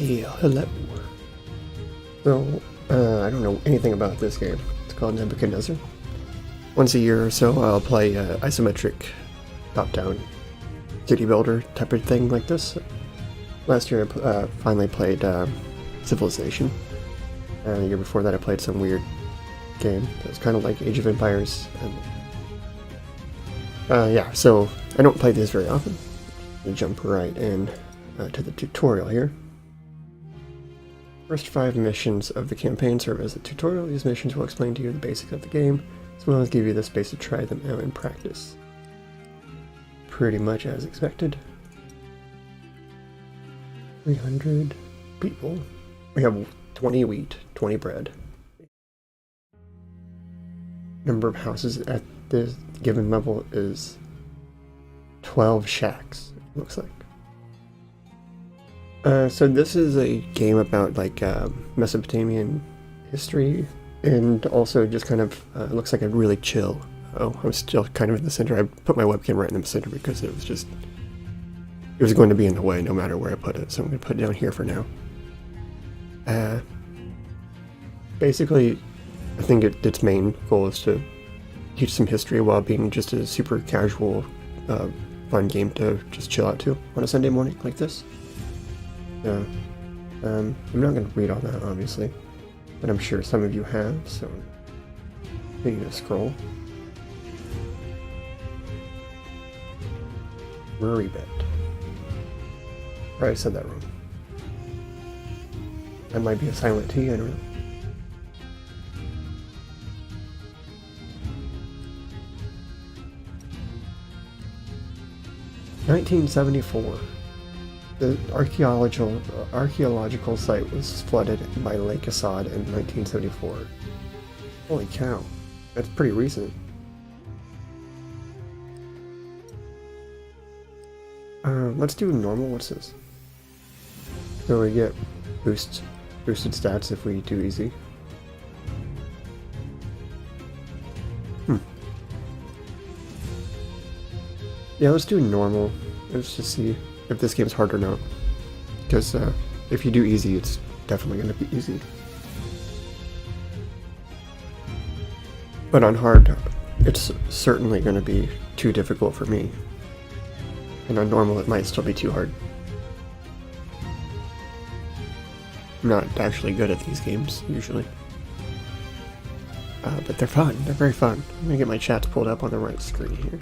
Hey, hello. So, I don't know anything about this game. It's called Nebuchadnezzar. Once a year or so, I'll play isometric, top-down city builder type of thing like this. Last year, I finally played Civilization. The year before that, I played some weird game that was kind of like Age of Empires. And yeah, so I don't play these very often. I'll jump right in to the tutorial here. First 5 missions of the campaign serve as a tutorial. These missions will explain to you the basics of the game, as well as give you the space to try them out in practice. Pretty much as expected. 300 people. We have 20 wheat, 20 bread. Number of houses at this given level is 12 shacks, it looks like. So this is a game about like Mesopotamian history, and also just kind of looks like a really chill. Oh, I'm still kind of in the center. I put my webcam right in the center because it was going to be in the way no matter where I put it, so I'm going to put it down here for now. Basically, I think its main goal is to teach some history while being just a super casual, fun game to just chill out to on a Sunday morning like this. Yeah, I'm not going to read all that, obviously, but I'm sure some of you have, so I'm going to scroll. Worry bet. Probably said that wrong. That might be a silent T, I don't know. (1974). The archaeological site was flooded by Lake Assad in 1974. Holy cow, that's pretty recent. Let's do normal. What's this? So we get boosted stats if we do easy. Yeah, let's do normal. Let's just see if this game's hard or not. Because if you do easy, it's definitely going to be easy. But on hard, it's certainly going to be too difficult for me. And on normal, it might still be too hard. I'm not actually good at these games, usually. But they're fun. They're very fun. I'm going to get my chats pulled up on the right screen here.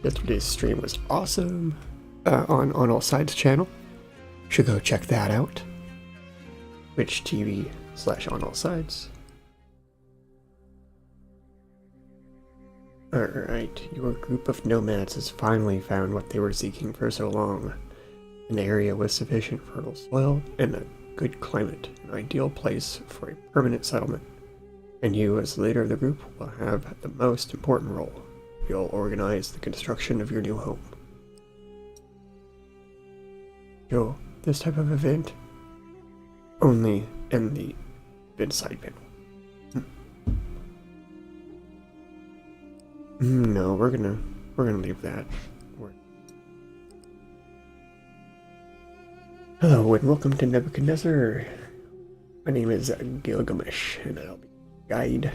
Yesterday's stream was awesome on All Sides channel. Should go check that out. Twitch TV/On All Sides. Alright, your group of nomads has finally found what they were seeking for so long. An area with sufficient fertile soil and a good climate, an ideal place for a permanent settlement. And you, as the leader of the group, will have the most important role. You'll organize the construction of your new home. Yo, this type of event only in the event side panel. No, we're gonna leave that. Hello and welcome to Nebuchadnezzar. My name is Gilgamesh, and I'll be your guide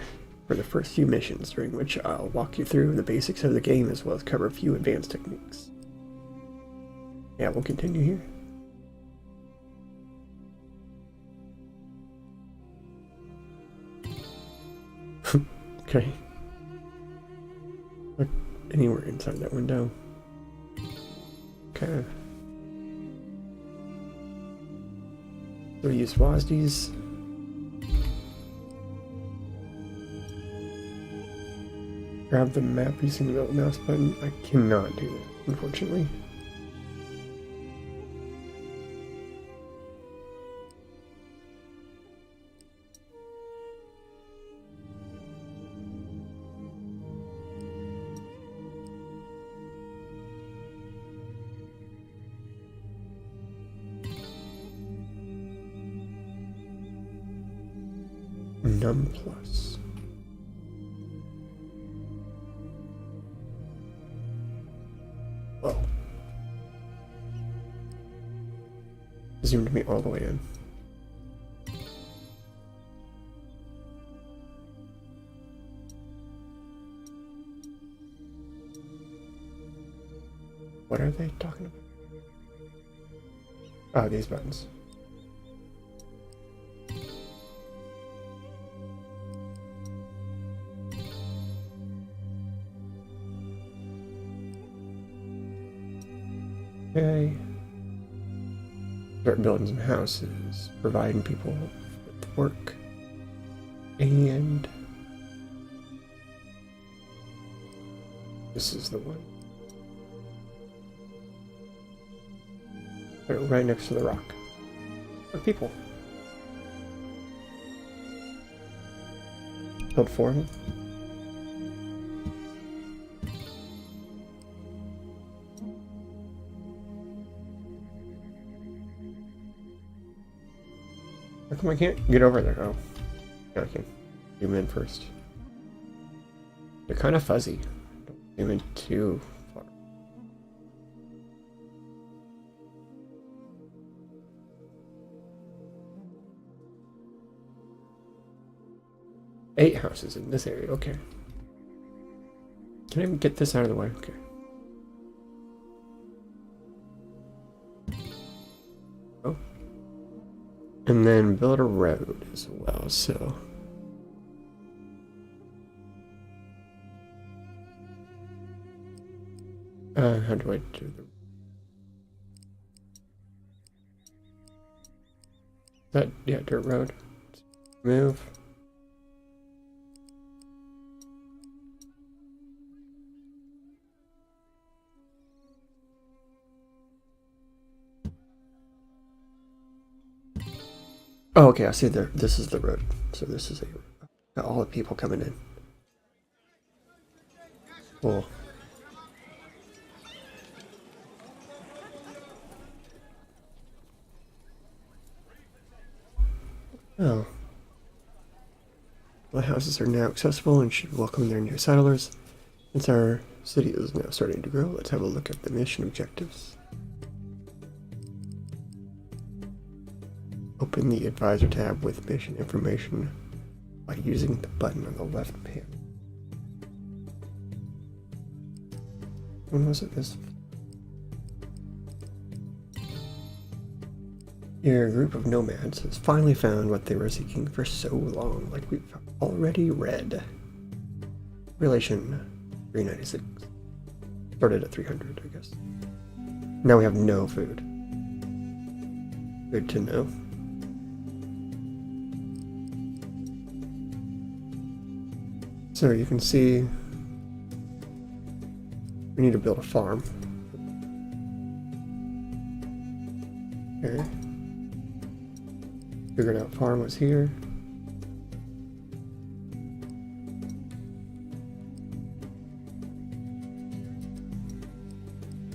for the first few missions, during which I'll walk you through the basics of the game as well as cover a few advanced techniques. Yeah, we'll continue here. Okay. Look anywhere inside that window. Okay. So we use WASDs. Grab the map using the mouse button. I cannot do that, unfortunately. Num plus. Whoa. zoomed me all the way in. What are they talking about? Oh, these buttons. Okay. Start building some houses, providing people with work, and this is the one. Put it right next to the rock. But people. Build 4 of them. How come I can't get over there? Oh, yeah, I can zoom in first. They're kind of fuzzy. Don't zoom in too far. Eight houses in this area. Okay. Can I get this out of the way? Okay. Oh. And then build a road as well, so. How do I do the. That, yeah, dirt road. Move. Oh, okay, I see there. This is the road. So this is got all the people coming in. Cool. Oh. The houses are now accessible and should welcome their new settlers. Since our city is now starting to grow, let's have a look at the mission objectives. Open the Advisor tab with mission information by using the button on the left panel. When was it this? Your group of nomads has finally found what they were seeking for so long, like we've already read. Relation 396. Started at 300, I guess. Now we have no food. Good to know. So you can see we need to build a farm. Okay. Figured out farm was here.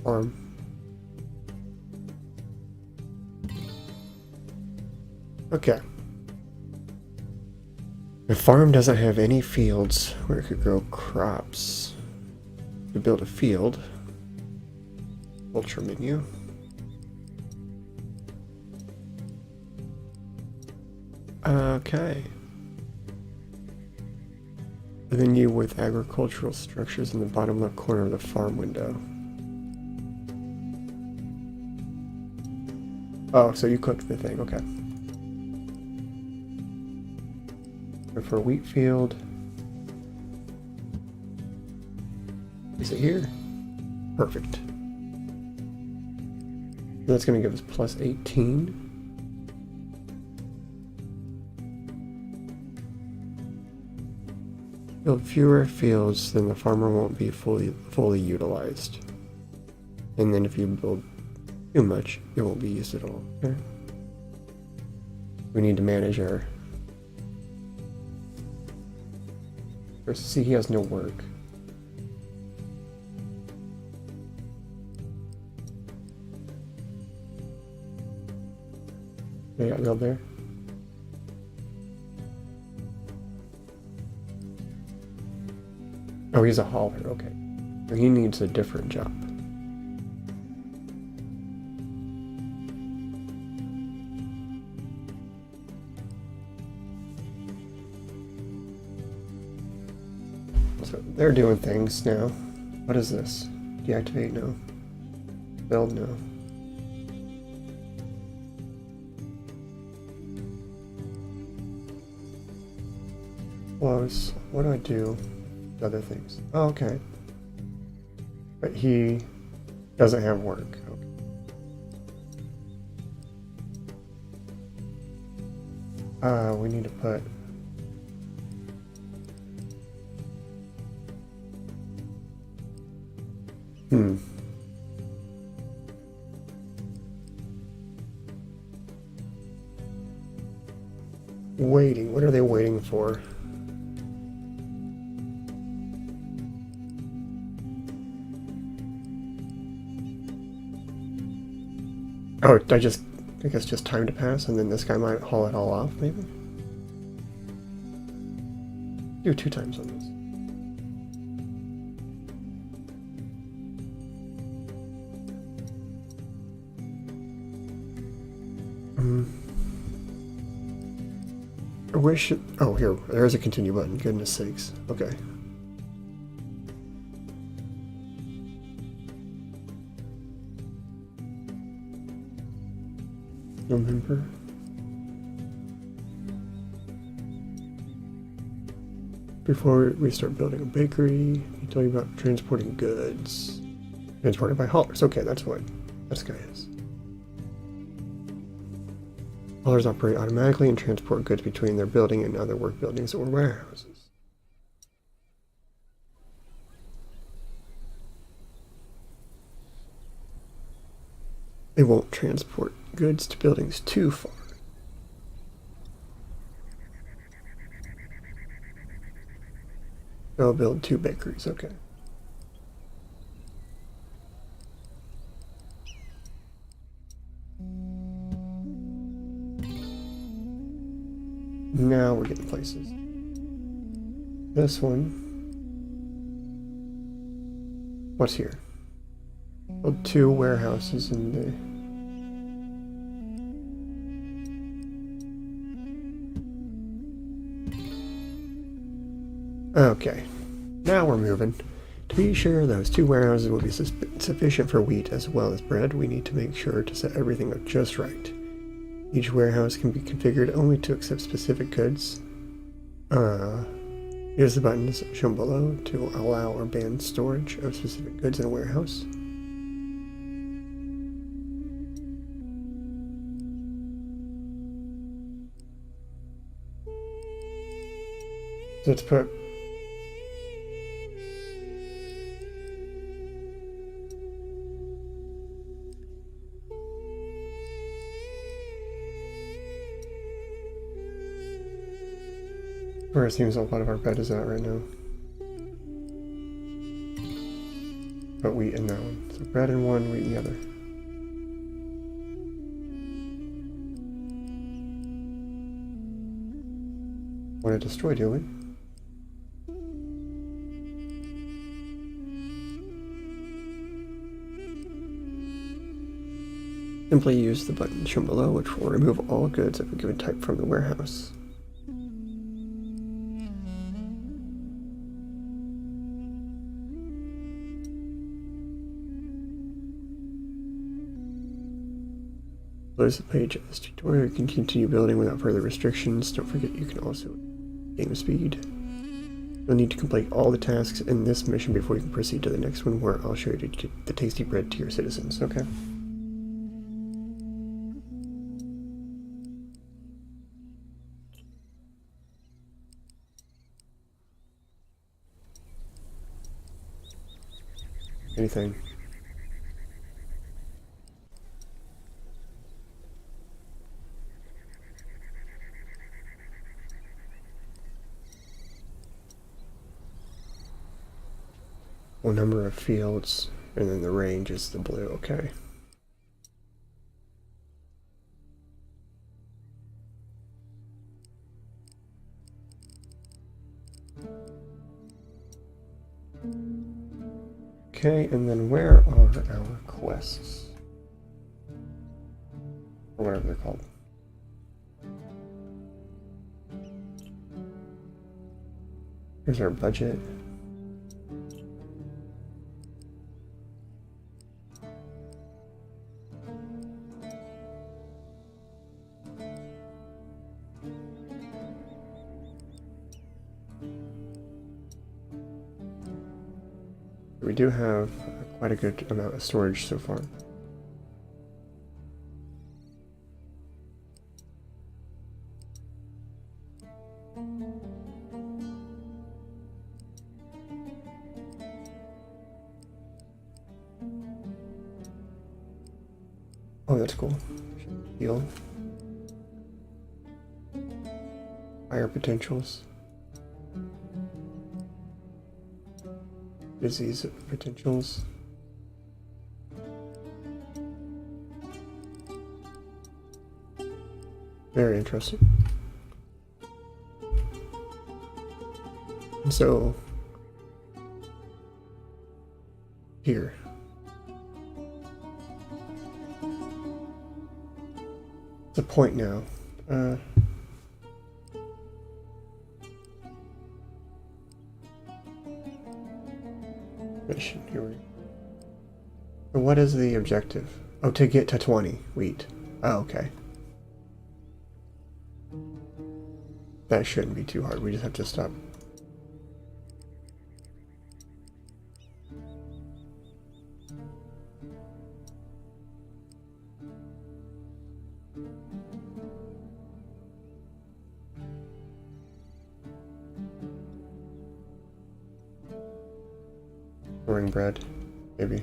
Farm. Okay. The farm doesn't have any fields where it could grow crops. To build a field, culture menu. Okay. The menu with agricultural structures in the bottom left corner of the farm window. Oh, so you clicked the thing, okay. For wheat field. Is it here? Perfect. That's going to give us plus 18. Build fewer fields, then the farmer won't be fully utilized. And then if you build too much, it won't be used at all. Okay. We need to manage our. See, he has no work. They got build there. Oh, he's a hauler, okay. So he needs a different job. So they're doing things now. What is this? Deactivate? No. Build? No. Close. What do I do? Other things. Oh, okay. But he doesn't have work. Okay. We need to put... Waiting. What are they waiting for? Oh, I guess just time to pass, and then this guy might haul it all off, maybe? Do 2 times on this. Where should... Oh, here. There's a continue button. Goodness sakes. Okay. Remember? Before we start building a bakery, he told you about transporting goods. Transported by haulers. Okay, that's what this guy is. Haulers operate automatically and transport goods between their building and other work buildings or warehouses. They won't transport goods to buildings too far. They'll build 2 bakeries, okay. Now we're getting places. This one. What's here? Build 2 warehouses in the... Okay. Now we're moving. To be sure those 2 warehouses will be sufficient for wheat as well as bread, we need to make sure to set everything up just right. Each warehouse can be configured only to accept specific goods. Use the buttons shown below to allow or ban storage of specific goods in a warehouse. So let's put... Where it seems a lot of our bed is at right now. But wheat in that one. So bread in one, wheat in the other. Want to destroy, do we? Simply use the button shown below, which will remove all goods of a given type from the warehouse. Close the page of this tutorial. You can continue building without further restrictions. Don't forget you can also game speed. You'll need to complete all the tasks in this mission before you can proceed to the next one, where I'll show you the tasty bread to your citizens. Okay. Anything. Well, number of fields, and then the range is the blue, okay. Okay, and then where are our quests? Or whatever they're called. Here's our budget. We do have quite a good amount of storage so far. Oh, that's cool. Heal. Higher potentials. Disease potentials. Very interesting. And so, here. The point now. Mission, here we go. So what is the objective? Oh, to get to 20 wheat. Oh, okay. That shouldn't be too hard. We just have to stop. Storing bread, maybe.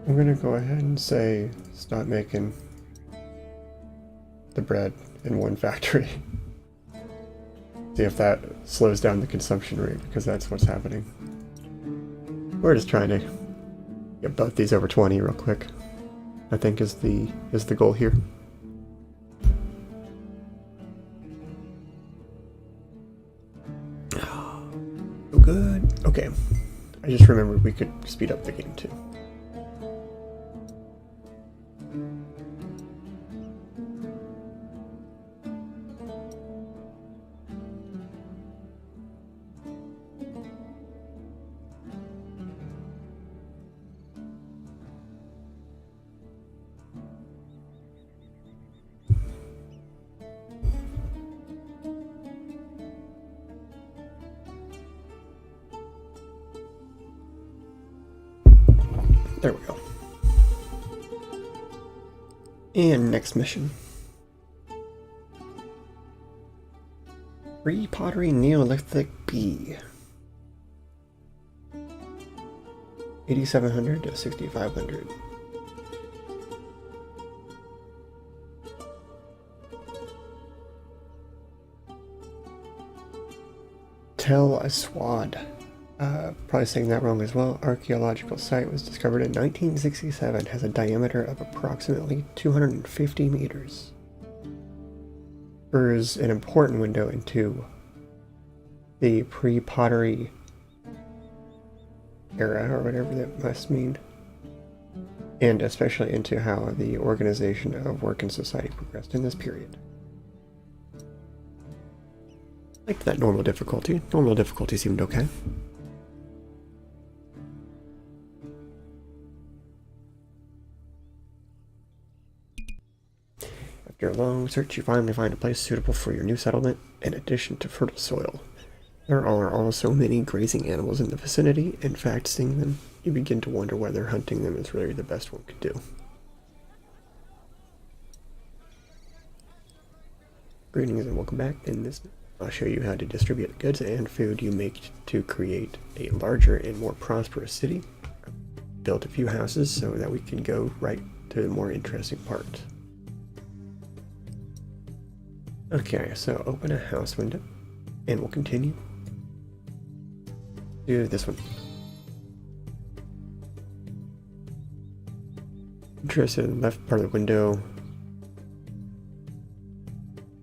I'm gonna go ahead and say stop making the bread in one factory. See if that slows down the consumption rate, because that's what's happening. We're just trying to get both these over 20 real quick, I think is the goal here. Oh, good. Okay. I just remembered we could speed up the game too. There we go. And next mission. Free pottery Neolithic B. 8700 to 6500. Tel Aswad. Probably saying that wrong as well. Archaeological site was discovered in 1967. Has a diameter of approximately 250 meters. Offers an important window into the pre-pottery era, or whatever that must mean, and especially into how the organization of work and society progressed in this period. Liked that normal difficulty. Normal difficulty seemed okay. After a long search, you finally find a place suitable for your new settlement, in addition to fertile soil. There are also many grazing animals in the vicinity. In fact, seeing them, you begin to wonder whether hunting them is really the best one could do. Greetings and welcome back. In this, I'll show you how to distribute the goods and food you make to create a larger and more prosperous city. Built a few houses so that we can go right to the more interesting part. Okay, so open a house window, and we'll continue. Do this one. Interested in the left part of the window.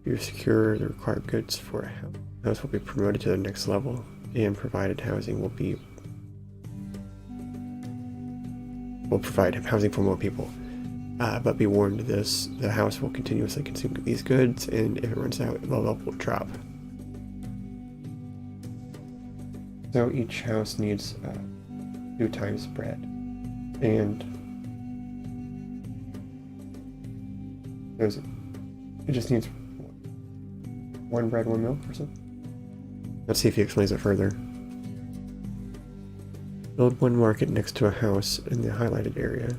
You secure the required goods for a house. The house will be promoted to the next level, and provided housing will provide housing for more people. But be warned, the house will continuously consume these goods, and if it runs out, the level will drop. So each house needs 2 times bread, and it just needs 1 bread, 1 milk, or something. Let's see if he explains it further. Build 1 market next to a house in the highlighted area.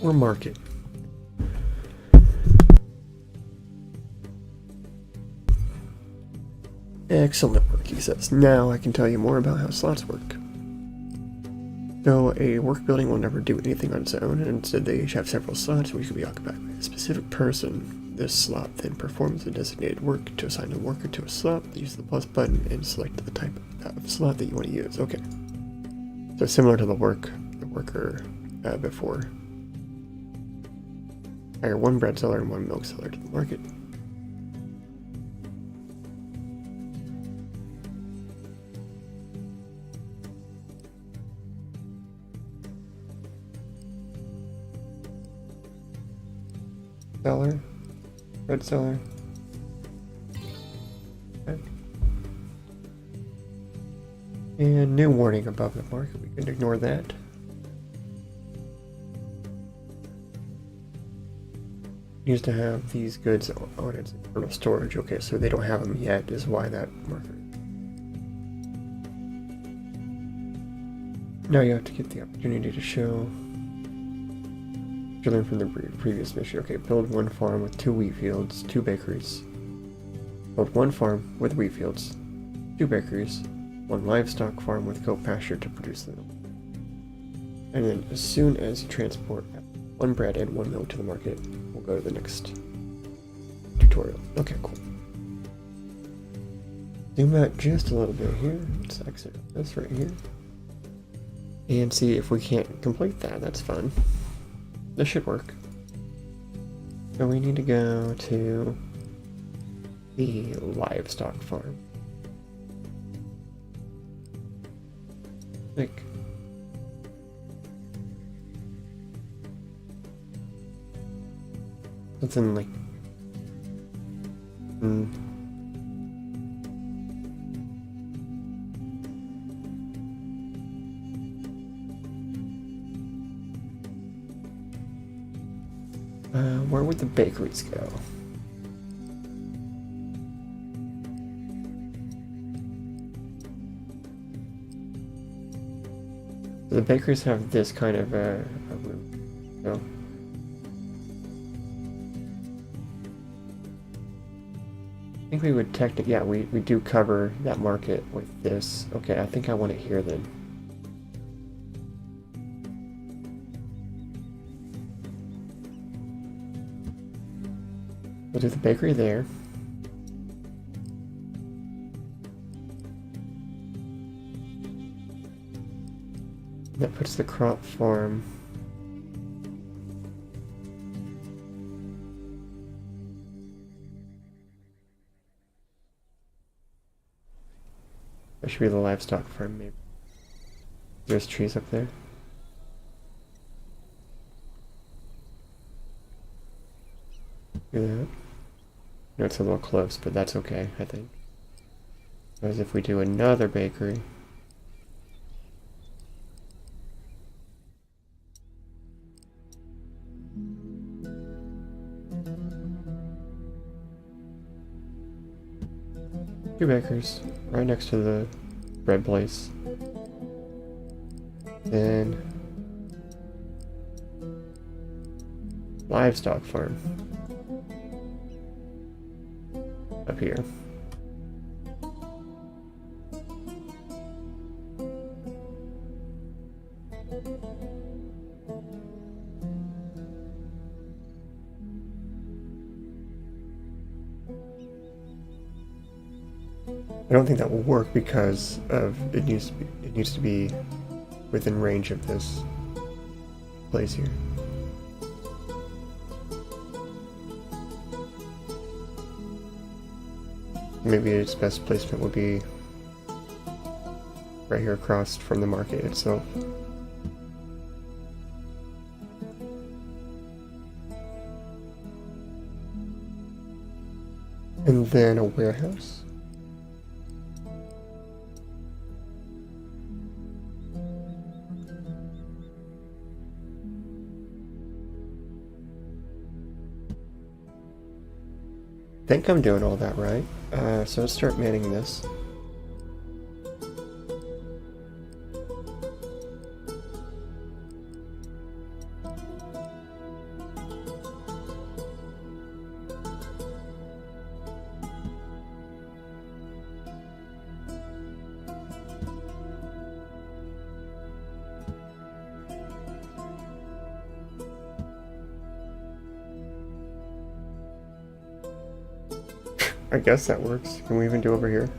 Or market. Excellent work, he says. Now I can tell you more about how slots work. So a work building will never do anything on its own, and instead they each have several slots which can be occupied by a specific person. This slot then performs the designated work. To assign a worker to a slot, use the plus button and select the type of slot that you want to use. Okay. So similar to the worker before. Hire 1 bread seller and 1 milk seller to the market. Seller, bread seller. Okay. And new warning above the market. We can ignore that. Needs to have these goods on its internal storage. Okay, so they don't have them yet, is why that marker. Now you have to get the opportunity to show. To learn from the previous mission. Okay, build 1 farm with 2 wheat fields, 2 bakeries. Build 1 farm with wheat fields, 2 bakeries, 1 livestock farm with goat pasture to produce the milk. And then as soon as you transport 1 bread and 1 milk to the market, we'll go to the next tutorial. Okay, cool. Zoom out just a little bit here. Let's exit this right here. And see if we can't complete that. That's fun. This should work. So we need to go to the livestock farm. Like, something like where would the bakeries go? The bakeries have this kind of a room. So I think we would technically, yeah, we do cover that market with this. Okay, I think I want it here then. We'll do the bakery there. That puts the crop farm that should be the livestock farm, maybe. There's trees up there. Do that. No, it's a little close, but that's okay, I think. Whereas if we do another bakery, two bakers right next to the bread place. Then livestock farm up here. I don't think that will work because of it needs to be within range of this place here. Maybe its best placement would be right here across from the market itself. And then a warehouse. I think I'm doing all that right. So let's start manning this. I guess that works. Can we even do over here?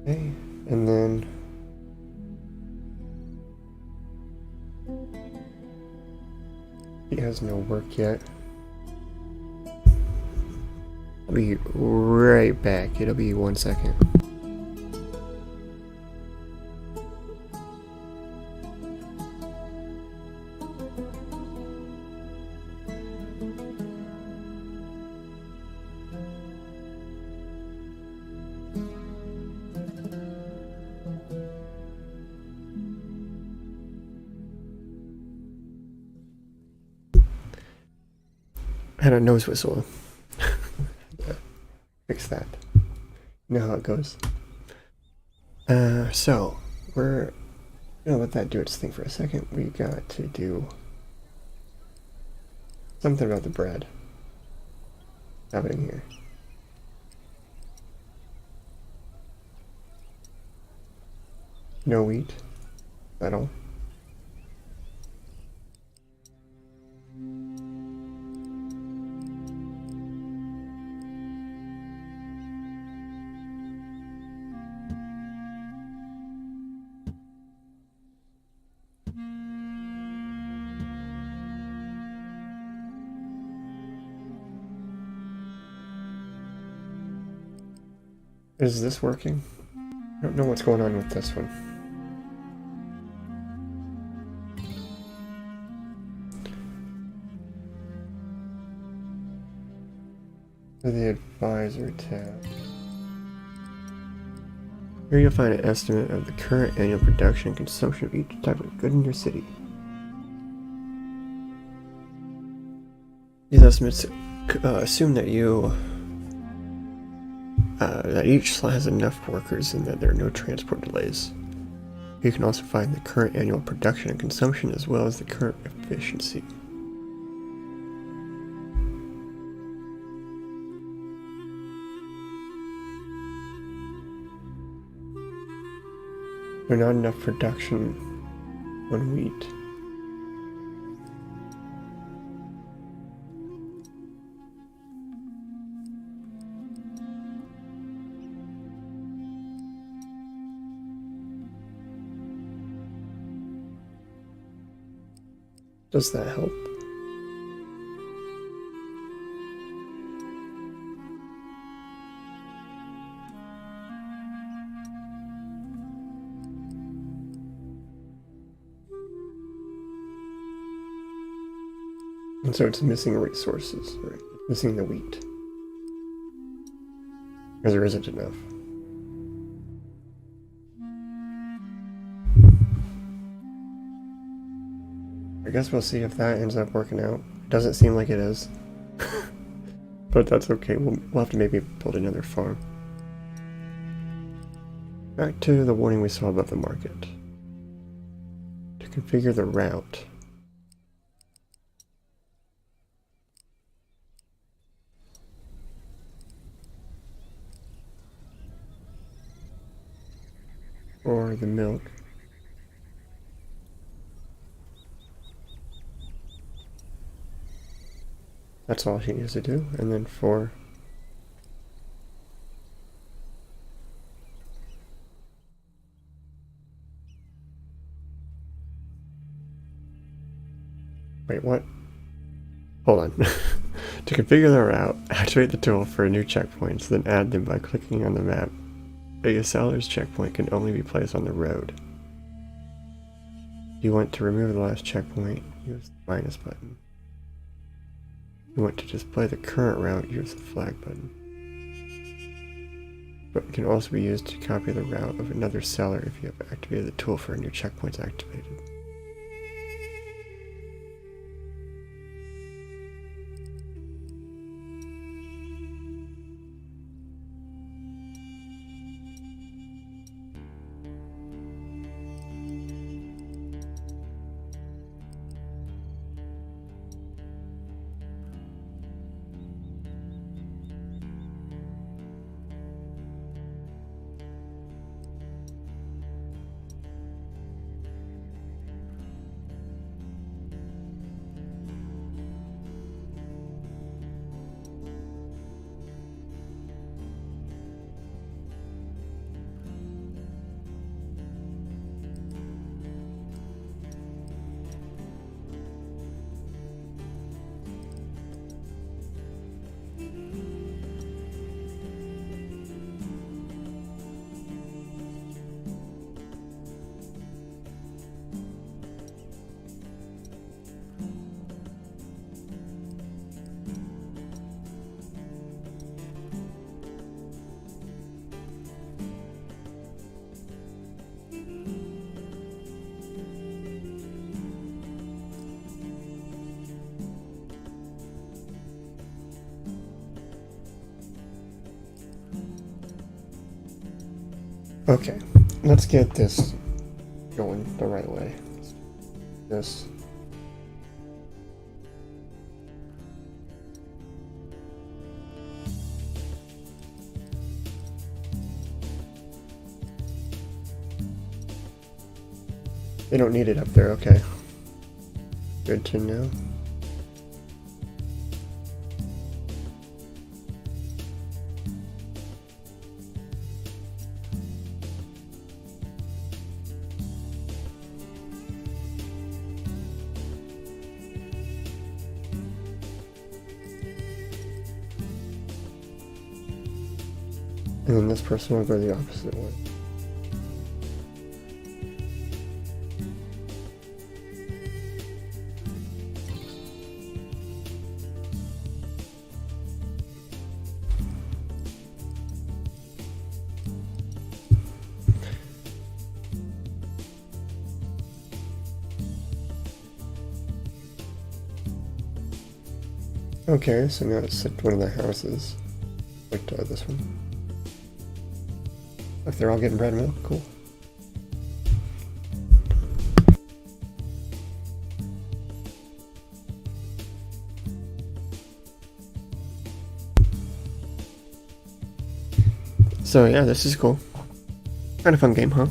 Okay, and then it has no work yet. I'll be right back. It'll be 1 second. I had a nose whistle. Fix that. You know how it goes. So we're gonna let that do its thing for a second. We got to do something about the bread happening here. No wheat at all. Is this working? I don't know what's going on with this one. For the advisor tab. Here you'll find an estimate of the current annual production and consumption of each type of good in your city. These estimates assume that that each slot has enough workers and that there are no transport delays. You can also find the current annual production and consumption as well as the current efficiency. There's not enough production on wheat. Does that help? And so it's missing resources, right? It's missing the wheat. Because there isn't enough. I guess we'll see if that ends up working out. Doesn't seem like it is. But that's okay. We'll have to maybe build another farm. Back to the warning we saw above the market. To configure the route. Or the milk. That's all she needs to do. And then for wait, what? Hold on. To configure the route, activate the tool for new checkpoints, then add them by clicking on the map. A seller's checkpoint can only be placed on the road. If you want to remove the last checkpoint, use the minus button. If you want to display the current route, use the flag button. But it can also be used to copy the route of another seller if you have activated the tool for a new checkpoint activated. Okay, let's get this going the right way. This. They don't need it up there, okay. Good to know. And then this person will go the opposite way. Okay, so now let's select one of the houses. Like this one. If they're all getting bread and milk, cool. So yeah, this is cool. Kind of fun game, huh?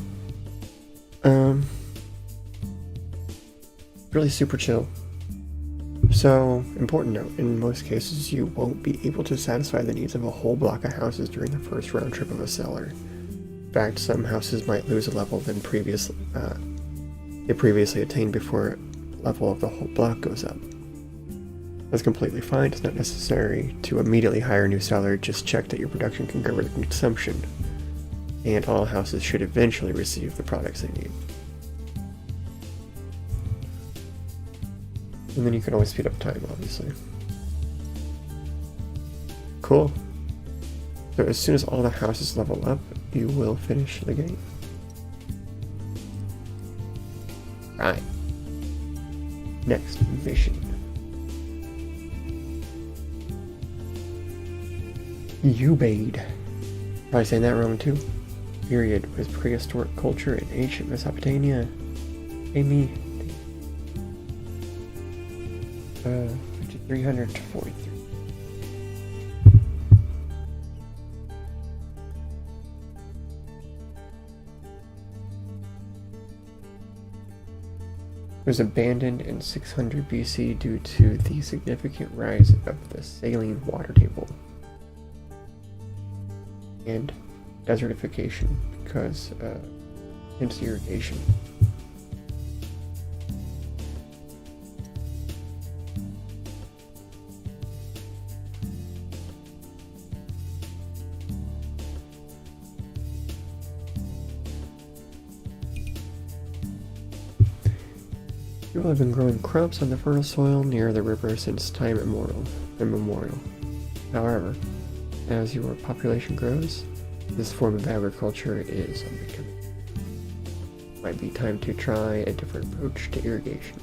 Really super chill. So, important note, in most cases you won't be able to satisfy the needs of a whole block of houses during the first round trip of a seller. In fact, some houses might lose a level than they previously attained before level of the whole block goes up. That's completely fine. It's not necessary to immediately hire a new seller, just check that your production can cover the consumption, and all houses should eventually receive the products they need. And then you can always speed up time, obviously. Cool. So as soon as all the houses level up, you will finish the game. Right. Next mission. Ubaid. Probably saying that wrong too. Period was prehistoric culture in ancient Mesopotamia. Amy. 5300 to 43. was abandoned in 600 BC due to the significant rise of the saline water table and desertification because hence irrigation. People have been growing crops on the fertile soil near the river since time immemorial. However, as your population grows, this form of agriculture is unbecoming. Might be time to try a different approach to irrigation.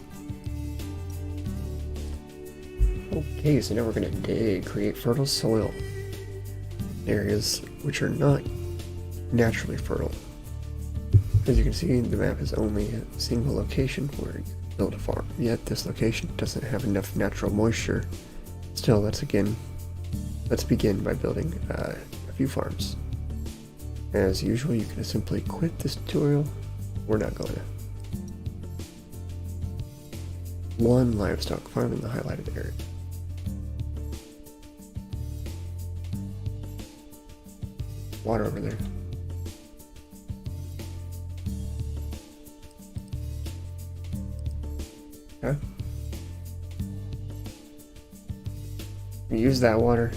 Okay, so now we're going to create fertile soil. Areas which are not naturally fertile. As you can see, the map is only a single location where you build a farm, yet this location doesn't have enough natural moisture. Still, let's begin by building a few farms. As usual, you can simply quit this tutorial. We're not going to. One livestock farm in the highlighted area. Water over there. Okay. Use that water.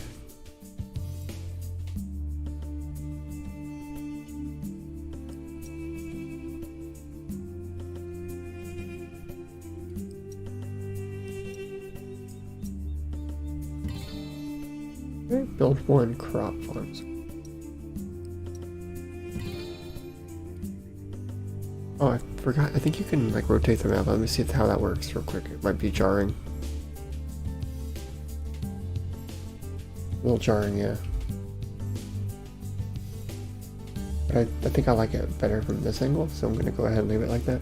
Okay, build one crop farms. Oh, I forgot. I think you can like rotate the map. Let me see how that works real quick. It might be jarring. A little jarring, yeah. But I think I like it better from this angle, so I'm going to go ahead and leave it like that.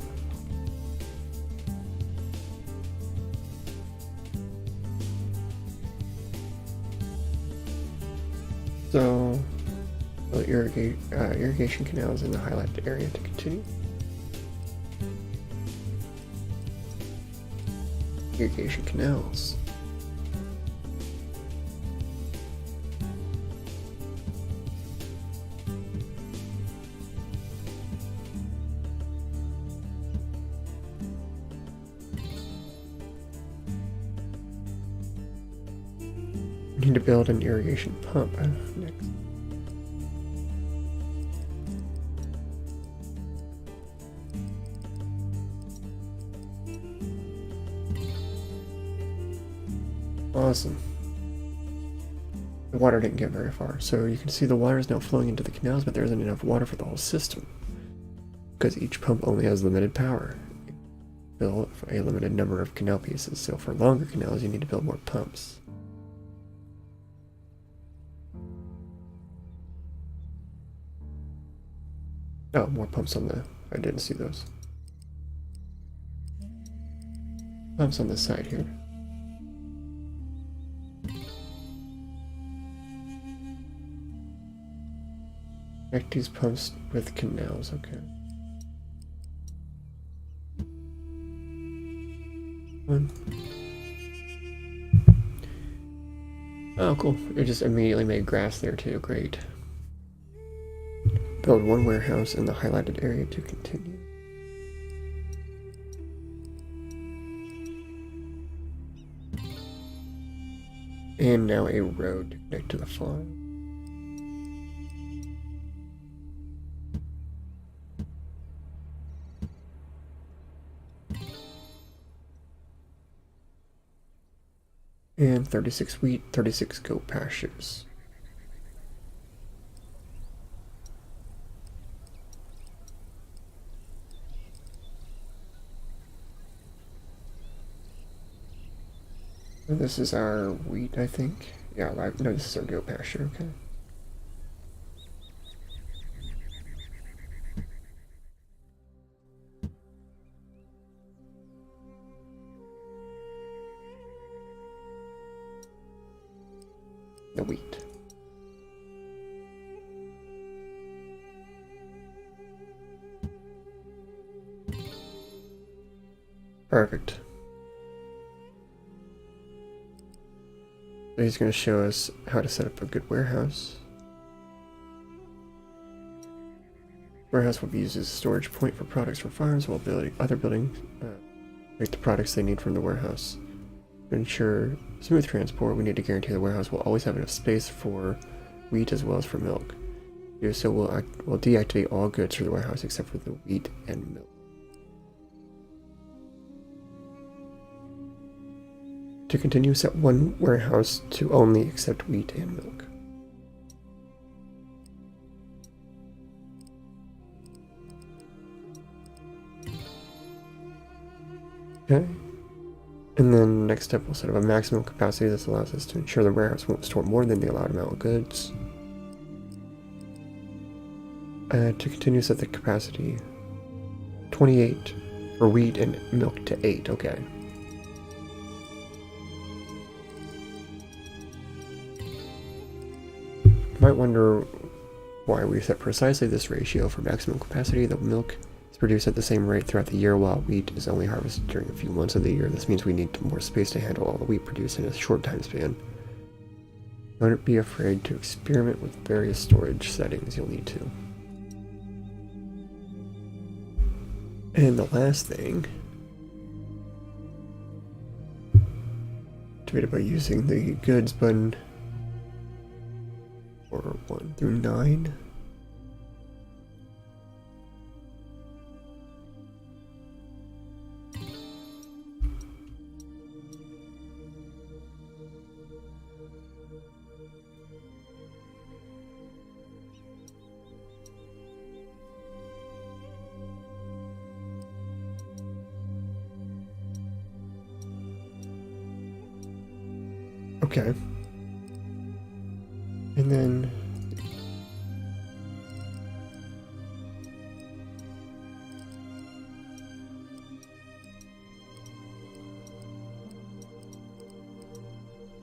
So, we'll irrigation canals in the highlighted area to continue. Irrigation canals. We need to build an irrigation pump next. Awesome. The water didn't get very far, so you can see the water is now flowing into the canals, but there isn't enough water for the whole system because each pump only has limited power. Build a limited number of canal pieces, so for longer canals you need to build more pumps. Oh, more pumps on the... I didn't see those. Pumps on the side here. Connect these pumps with canals, okay. One. Oh, cool. It just immediately made grass there too, great. Build one warehouse in the highlighted area to continue. And now a road to connect to the farm. And 36 wheat, 36 goat pastures. And this is our wheat, I think. Yeah, right. No, this is our goat pasture, okay. The wheat. Perfect. So he's going to show us how to set up a good warehouse. Warehouse will be used as a storage point for products from farms while other buildings make the products they need from the warehouse. To ensure smooth transport, we need to guarantee the warehouse will always have enough space for wheat as well as for milk. Do so we'll deactivate all goods for the warehouse except for the wheat and milk. To continue, set one warehouse to only accept wheat and milk. Okay. And then next step, we'll set up a maximum capacity. This allows us to ensure the warehouse won't store more than the allowed amount of goods. To continue, set the capacity 28 for wheat and milk to 8. Okay. You might wonder why we set precisely this ratio for maximum capacity. The milk is produced at the same rate throughout the year, while wheat is only harvested during a few months of the year. This means we need more space to handle all the wheat produced in a short time span. Don't be afraid to experiment with various storage settings. You'll need to. And the last thing, activate it by using the goods button for 1 through 9. Okay. And then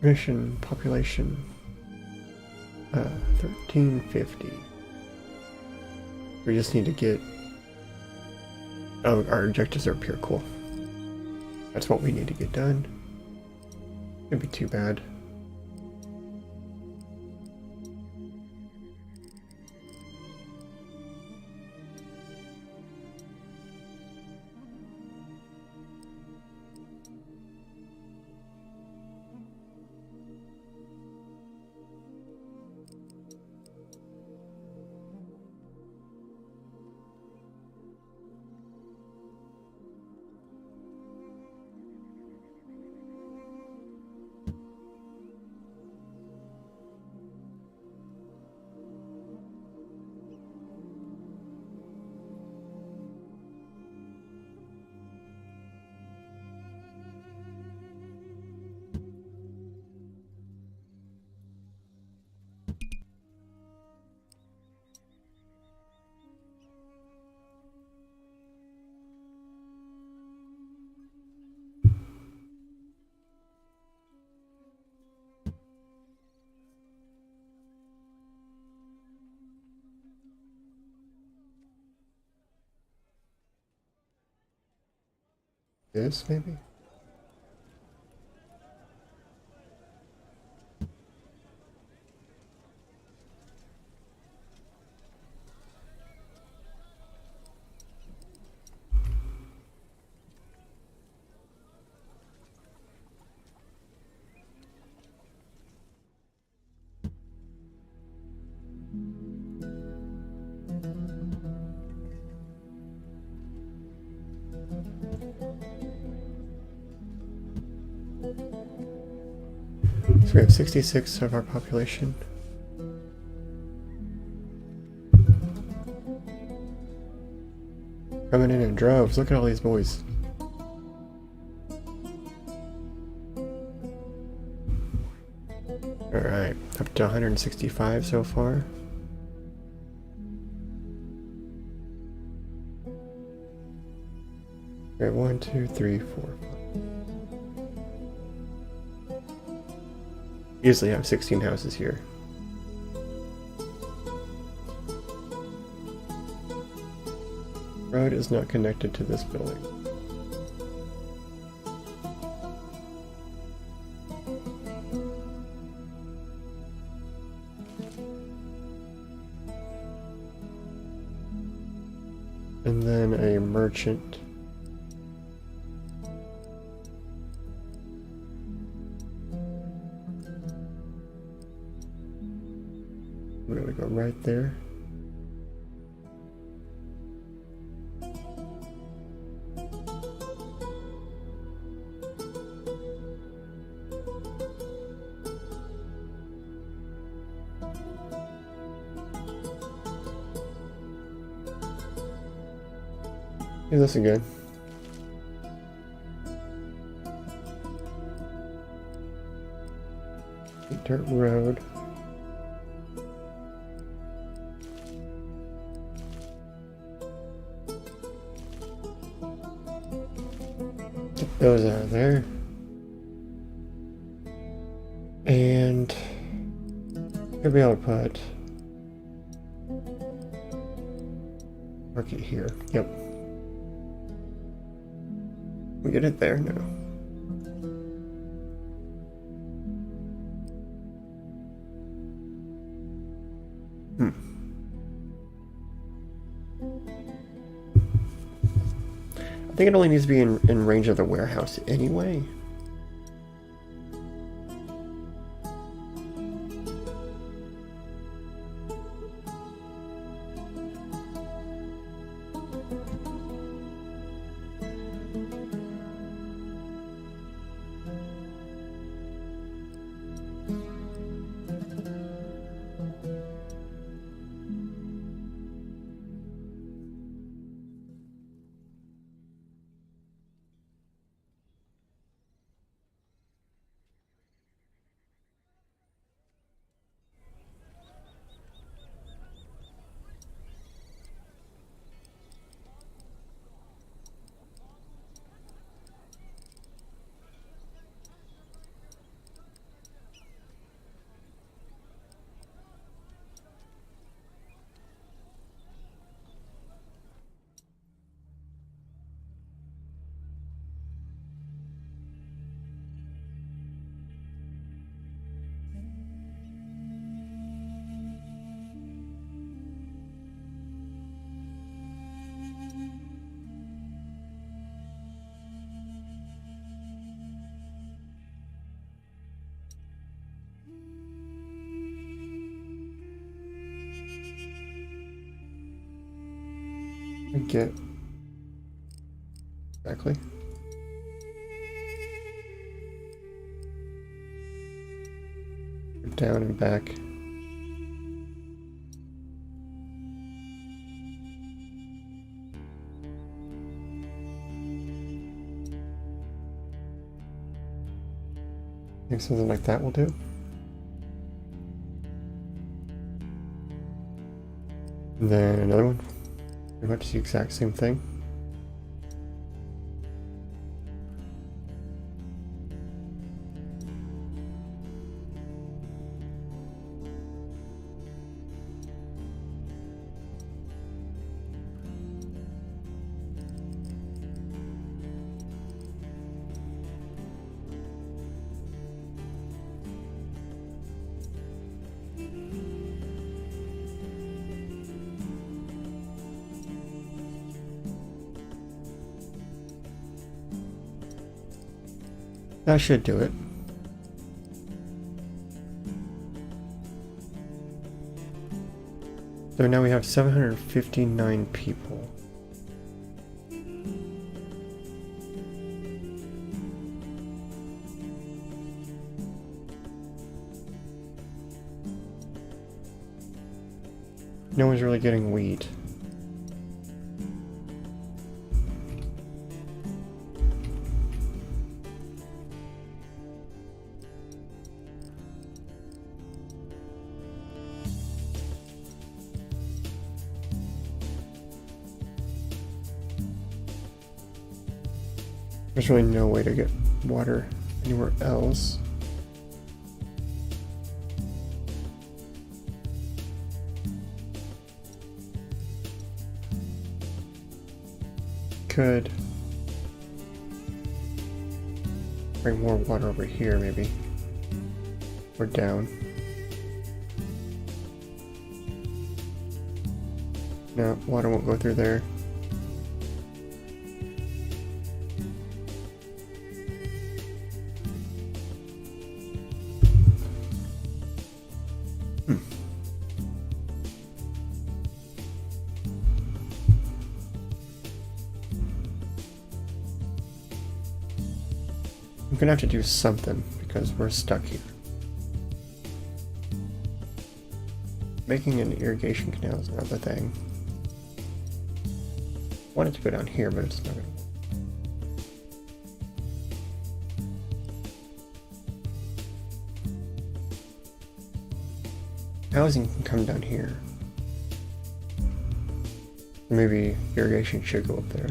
mission population 1350. We just need to get our objectives are pure. Cool. That's what we need to get done. Shouldn't be too bad. This maybe? So we have 66 of our population. Coming in droves. Look at all these boys. Alright, up to 165 so far. Okay, 1, 2, 3, 4, 5. Usually have 16 houses here. Road is not connected to this building. And then a merchant. We're gonna go right there. Yeah, this is good. Dirt road. Get those out of there. And I'll be able to put market here. Yep. We get it there? No. I think it only needs to be in range of the warehouse anyway. Get exactly. Down and back. I think something like that will do. And then another one. Pretty much the exact same thing. That should do it. So now we have 759 people. No one's really getting wheat. There's really no way to get water anywhere else. Could bring more water over here, maybe. Or down. No, water won't go through there. I'm gonna have to do something because we're stuck here. Making an irrigation canal is not the thing. I want it to go down here, but it's not gonna work. Housing can come down here. Maybe irrigation should go up there.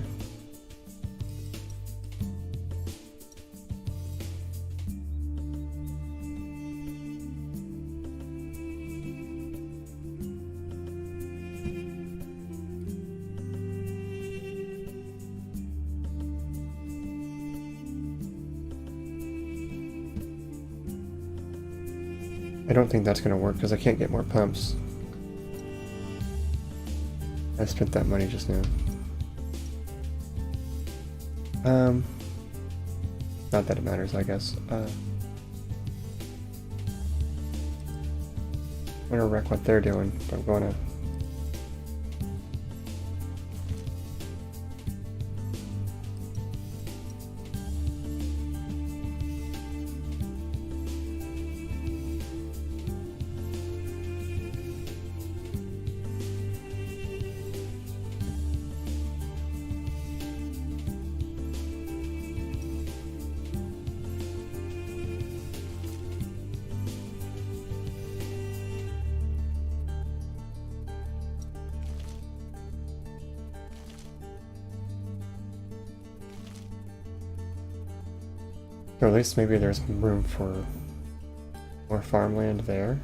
I don't think that's going to work because I can't get more pumps. I spent that money just now. Not that it matters, I guess. I'm gonna wreck what they're doing. I'm gonna... Or at least maybe there's room for more farmland there.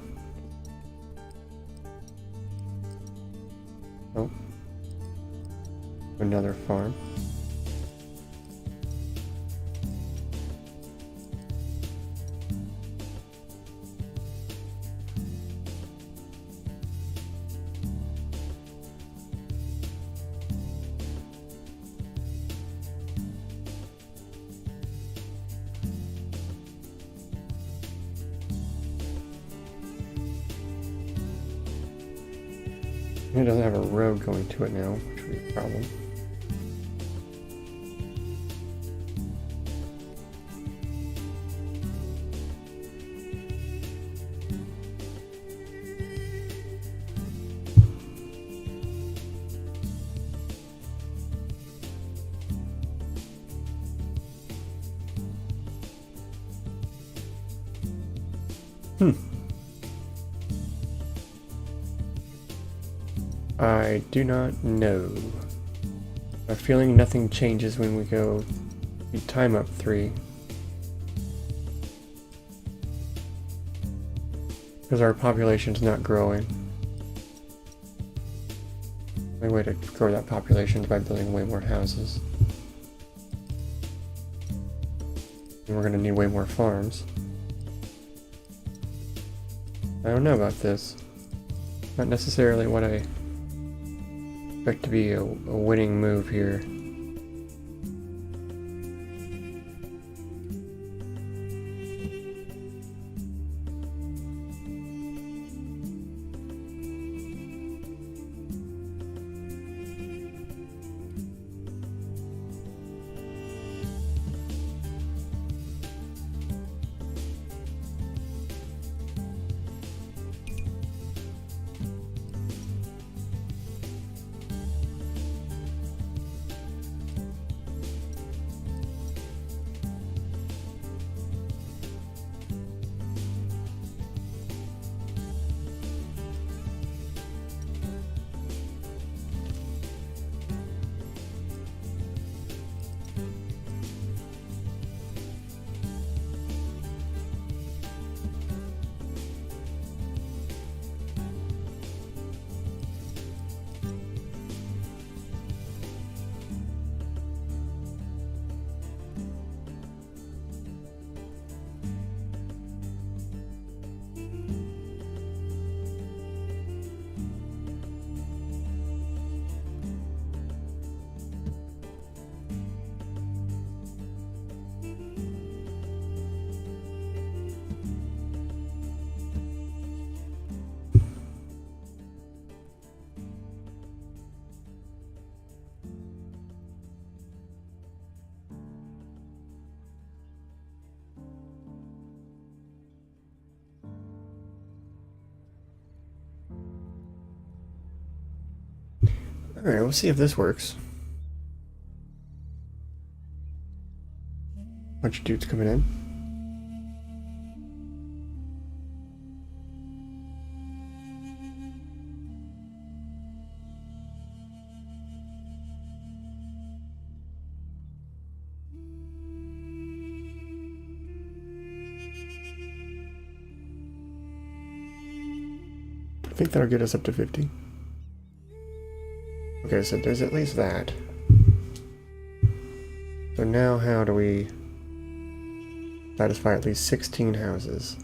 Oh. Another farm. It doesn't have a road going to it now, which would be a problem. I do not know. I'm feeling nothing changes when we go time up 3. Because our population's not growing. The only way to grow that population is by building way more houses. And we're gonna need way more farms. I don't know about this. Not necessarily what I expect to be a winning move here. Alright, we'll see if this works. Bunch of dudes coming in. I think that'll get us up to 50. Okay, so there's at least that. So now how do we satisfy at least 16 houses?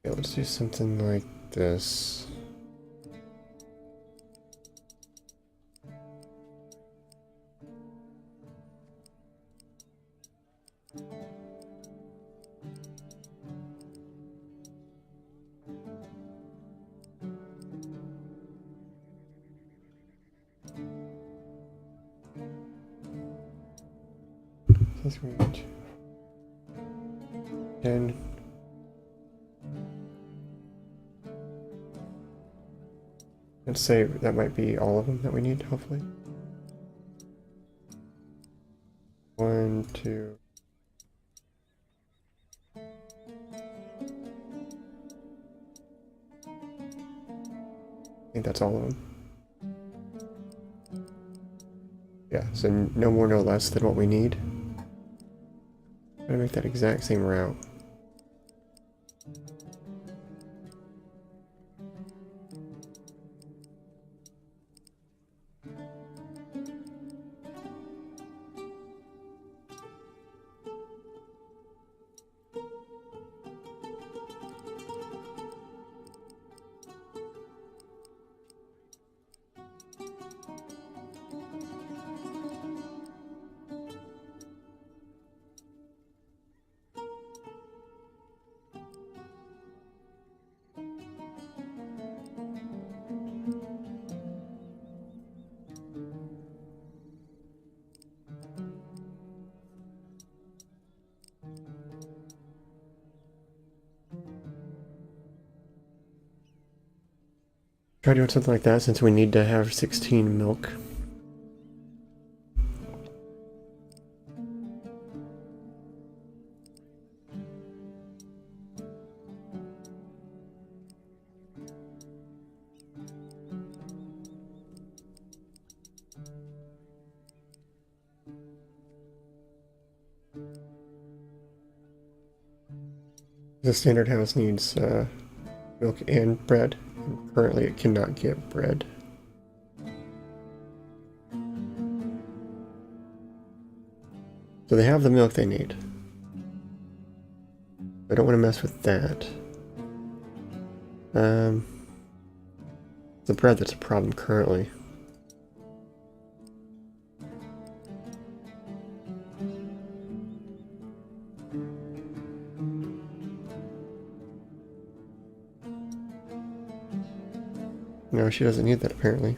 Yeah, let's do something like this. Let's reach 10. Let's say that might be all of them that we need, hopefully. 1, 2. I think that's all of them. Yeah, so no more, no less than what we need. I'm gonna make that exact same route. Try doing something like that since we need to have 16 milk. The standard house needs milk and bread. Currently it cannot get bread. So they have the milk they need. I don't want to mess with that. The bread that's a problem currently. No, she doesn't need that apparently.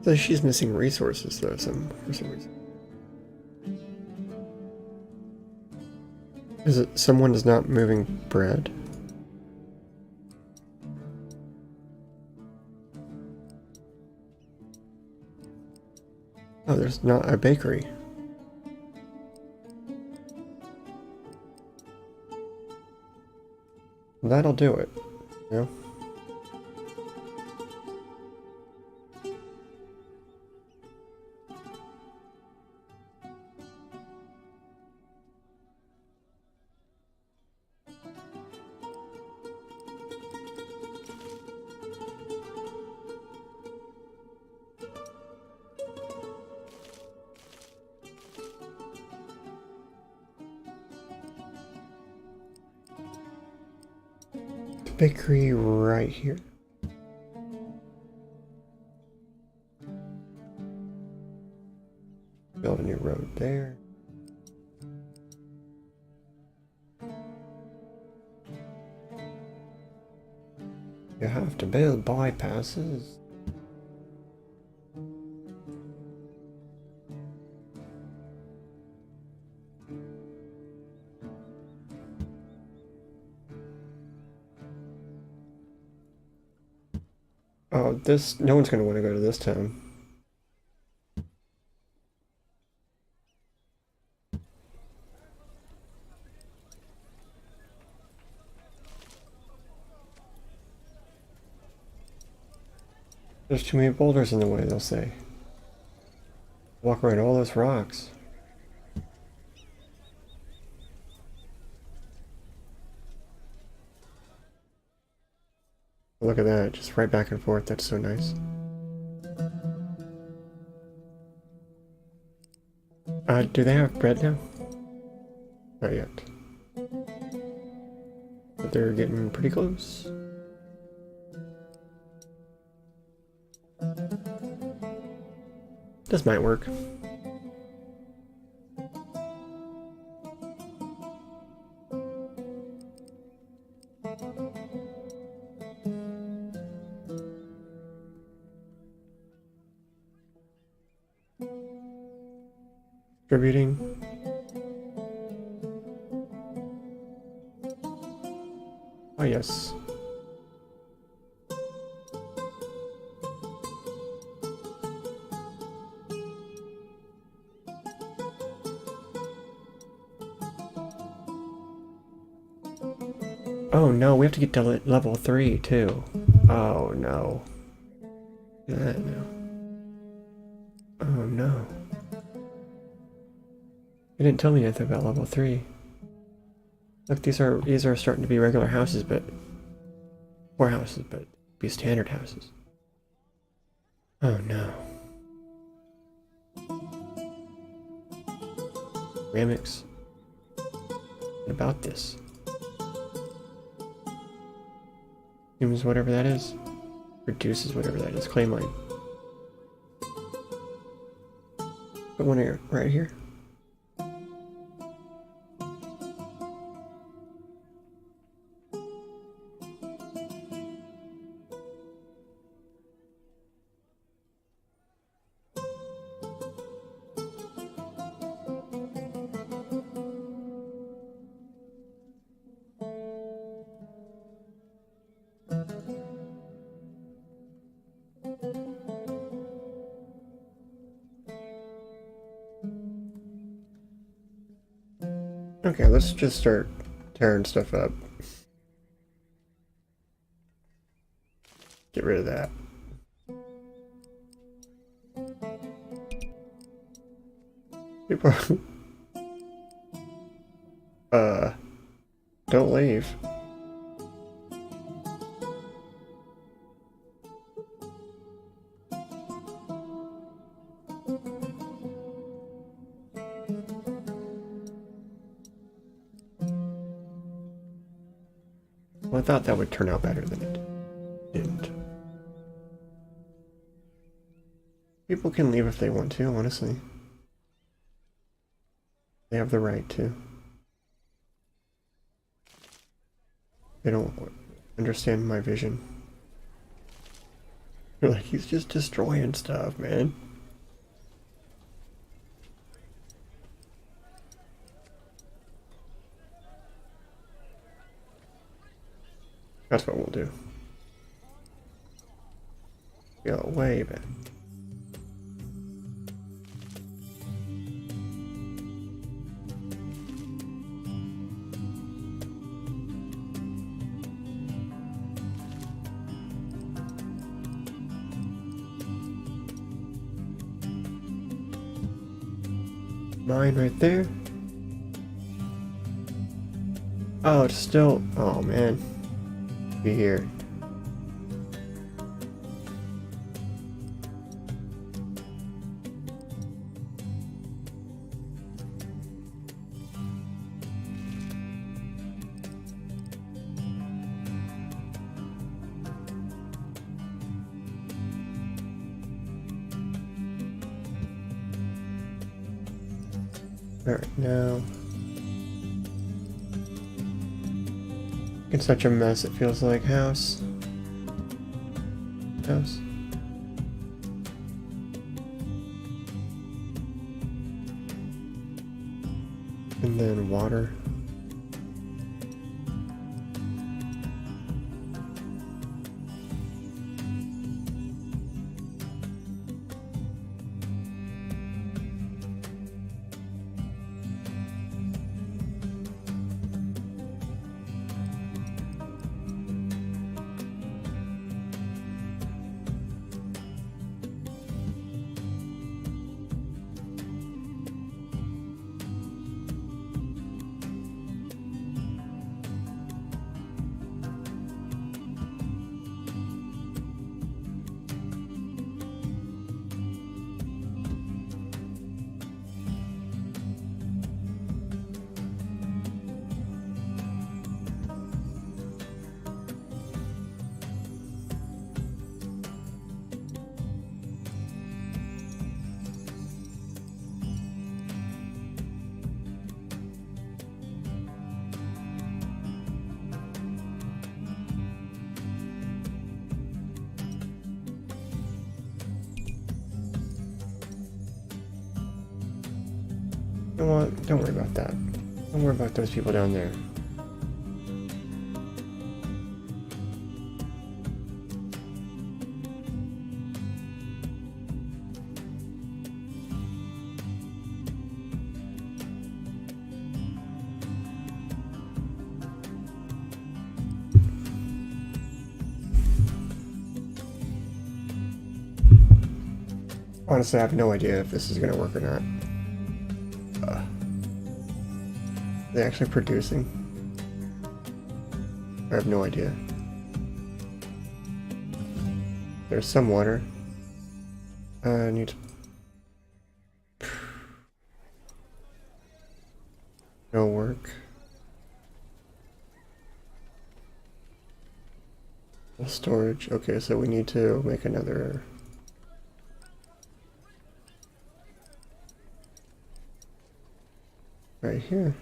So she's missing resources though, for some reason. Is it someone is not moving bread? Oh, there's not a bakery. That'll do it, you know? bakery right here. Build a new road there. You have to build bypasses. Oh, no one's gonna want to go to this town. There's too many boulders in the way, they'll say. Walk around all those rocks. Look at that, just right back and forth, that's so nice. Do they have bread now? Not yet. But they're getting pretty close. This might work. Distributing. Oh yes. Oh no, we have to get to level 3 too. Oh no. Look at that now. Oh no. It didn't tell me anything about level 3. Look, these are starting to be regular houses, but warehouses, but be standard houses. Oh no. Ceramics. What about this? Seems whatever that is. Reduces whatever that is. Clay mine. Put one here, right here. Okay, let's just start tearing stuff up. Get rid of that. People... don't leave. Well, I thought that would turn out better than it didn't. People can leave if they want to, honestly. They have the right to. They don't understand my vision. They're like, he's just destroying stuff, man. That's what we'll do. Go way back. Mine right there. Oh, it's still... Oh, man. Be here. Alright, now. It's such a mess, it feels like. House. House. And then water. You know what? Don't worry about that. Don't worry about those people down there. Honestly, I have no idea if this is going to work or not. Are they actually producing? I have no idea. There's some water. I need to... No work. Storage. Okay, so we need to make another... right here.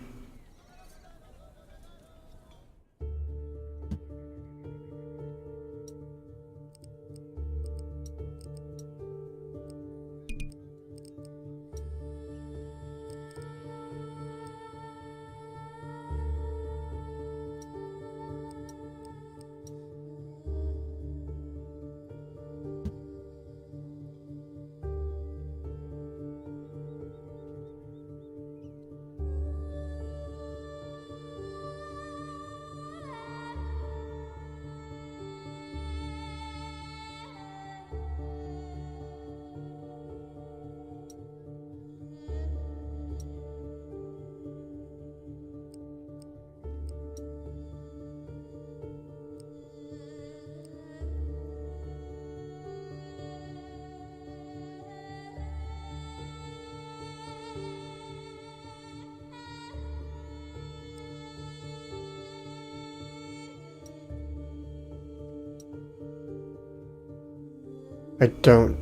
I don't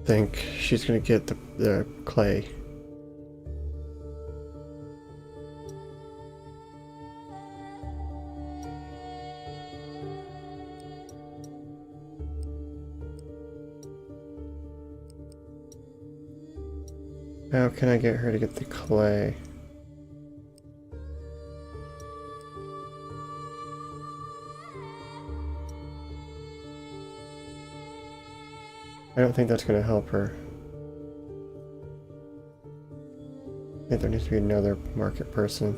think she's gonna get the clay. How can I get her to get the clay? I don't think that's going to help her. I think there needs to be another market person.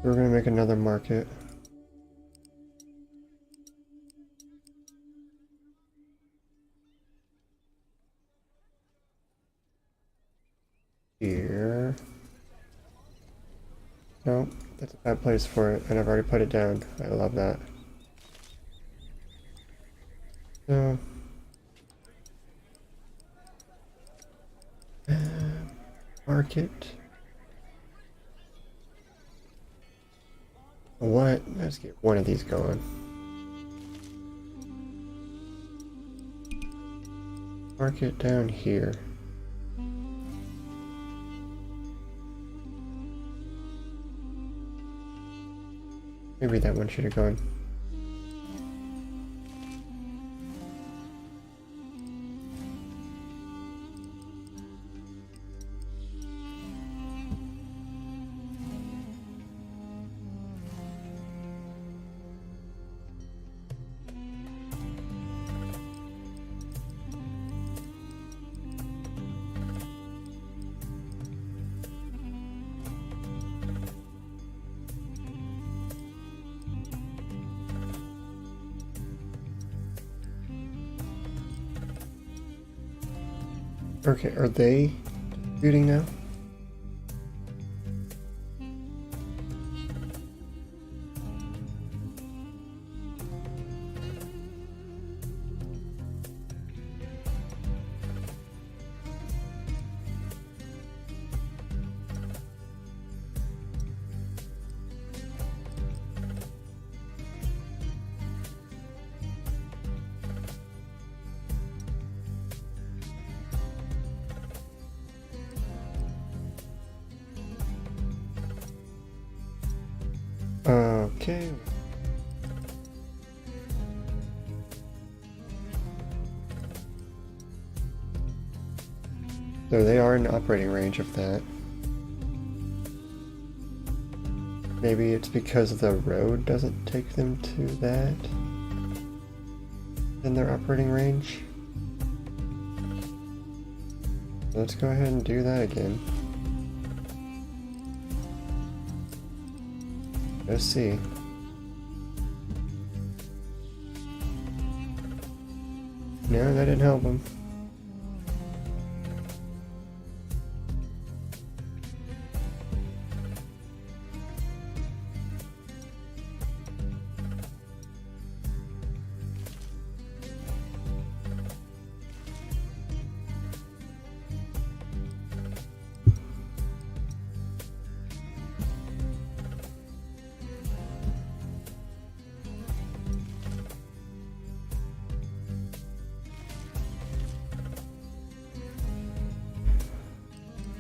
We're going to make another market. Here. No, that's a bad place for it, and I've already put it down. I love that. So market. What? Let's get one of these going. Market down here. Maybe that one should have gone. Okay, are they shooting now? Okay. So they are in operating range of that. Maybe it's because the road doesn't take them to that in their operating range. Let's go ahead and do that again. Let's see. No, that didn't help him.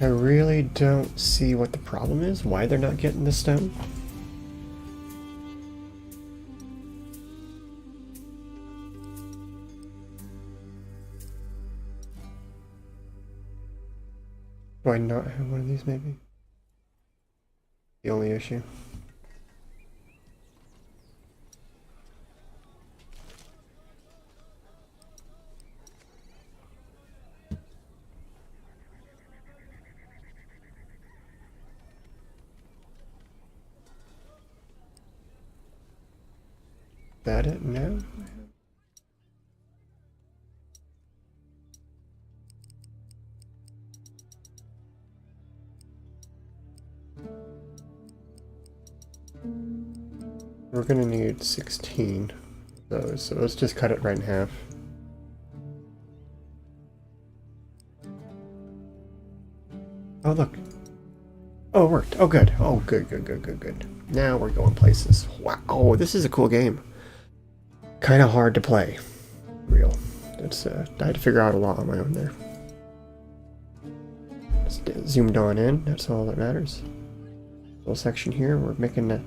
I really don't see what the problem is, why they're not getting the stone. Do I not have one of these maybe? The only issue. That it? No? We're gonna need 16 of those, so let's just cut it right in half. Oh, look. Oh, it worked. Oh, good. Oh, good, good, good, good, good. Now we're going places. Wow, this is a cool game. Kind of hard to play. Real. It's, I had to figure out a lot on my own there. Just zoomed on in. That's all that matters. Little section here. We're making a...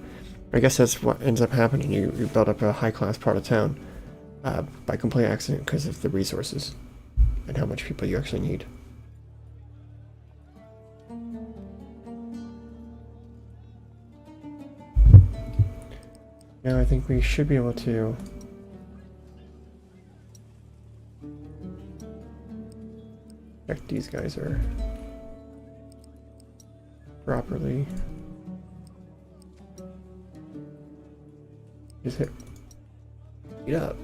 I guess that's what ends up happening. You build up a high-class part of town by complete accident because of the resources and how much people you actually need. Now I think we should be able to check these guys are properly. Just hit it up.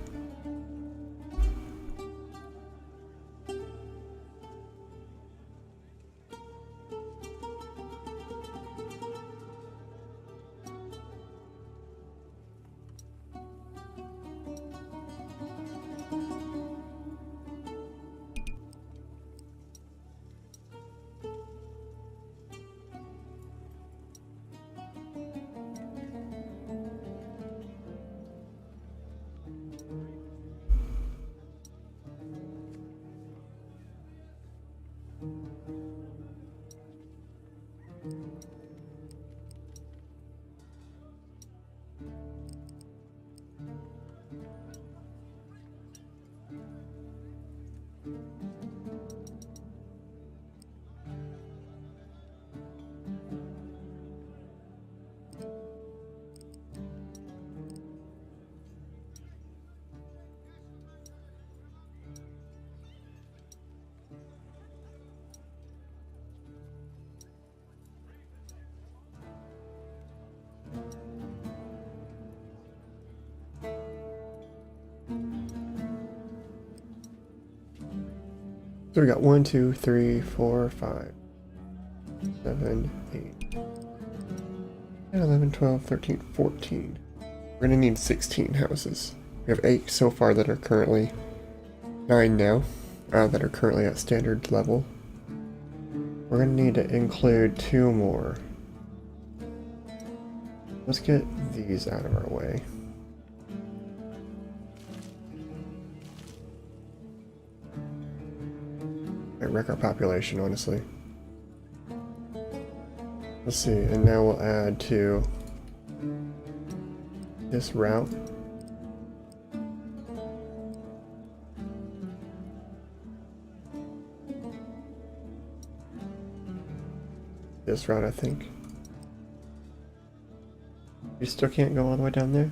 So we got 1, 2, 3, 4, 5, 7, 8, 10, 11, 12, 13, 14. We're gonna need 16 houses. We have 8 so far that are currently 9 now, that are currently at standard level. We're gonna need to include 2 more. Let's get these out of our way. Might wreck our population, honestly. Let's see, and now we'll add to this route. This route, I think. You still can't go all the way down there?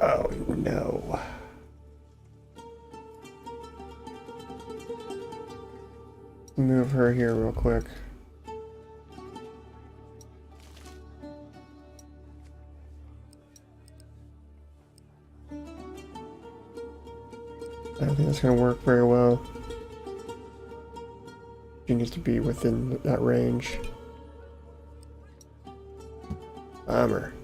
Oh no. Move her here real quick. I don't think that's going to work very well. She needs to be within that range. Bummer.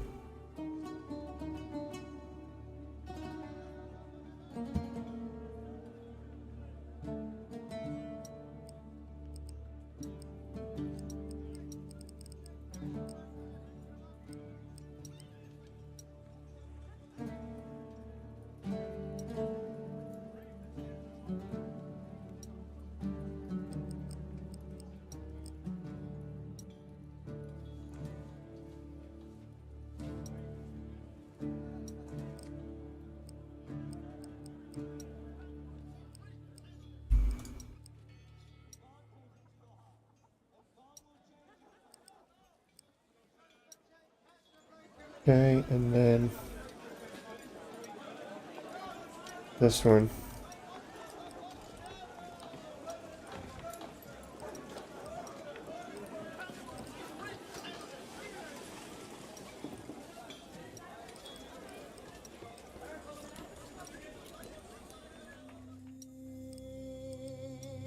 Okay, and then this one.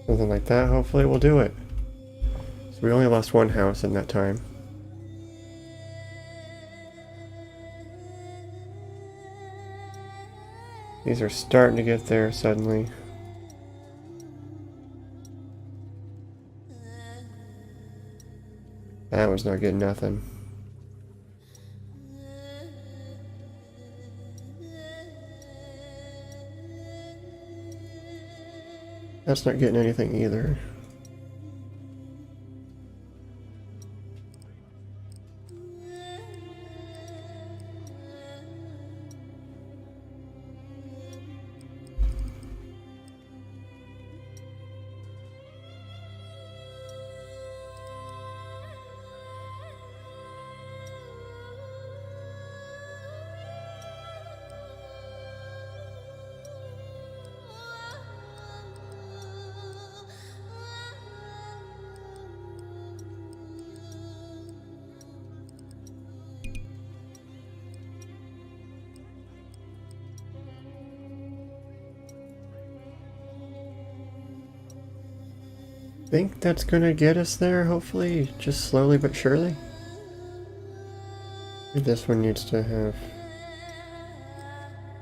Something like that, hopefully we'll do it. So we only lost 1 house in that time. These are starting to get there suddenly. That was not getting nothing. That's not getting anything either. Think that's gonna get us there, hopefully, just slowly but surely. This one needs to have...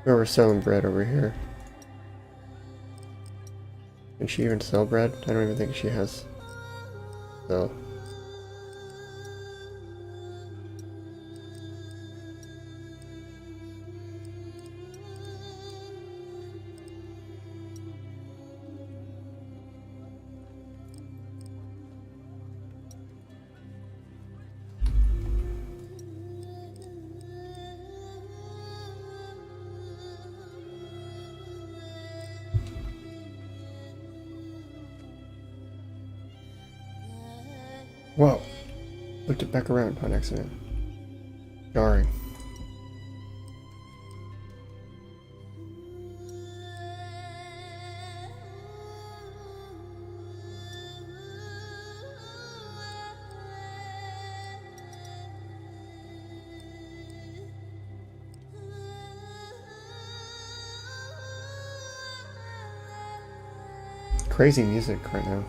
Oh, we're selling bread over here. Can she even sell bread? I don't even think she has. No. Whoa! Looked it back around on accident. Jarring. crazy music right now.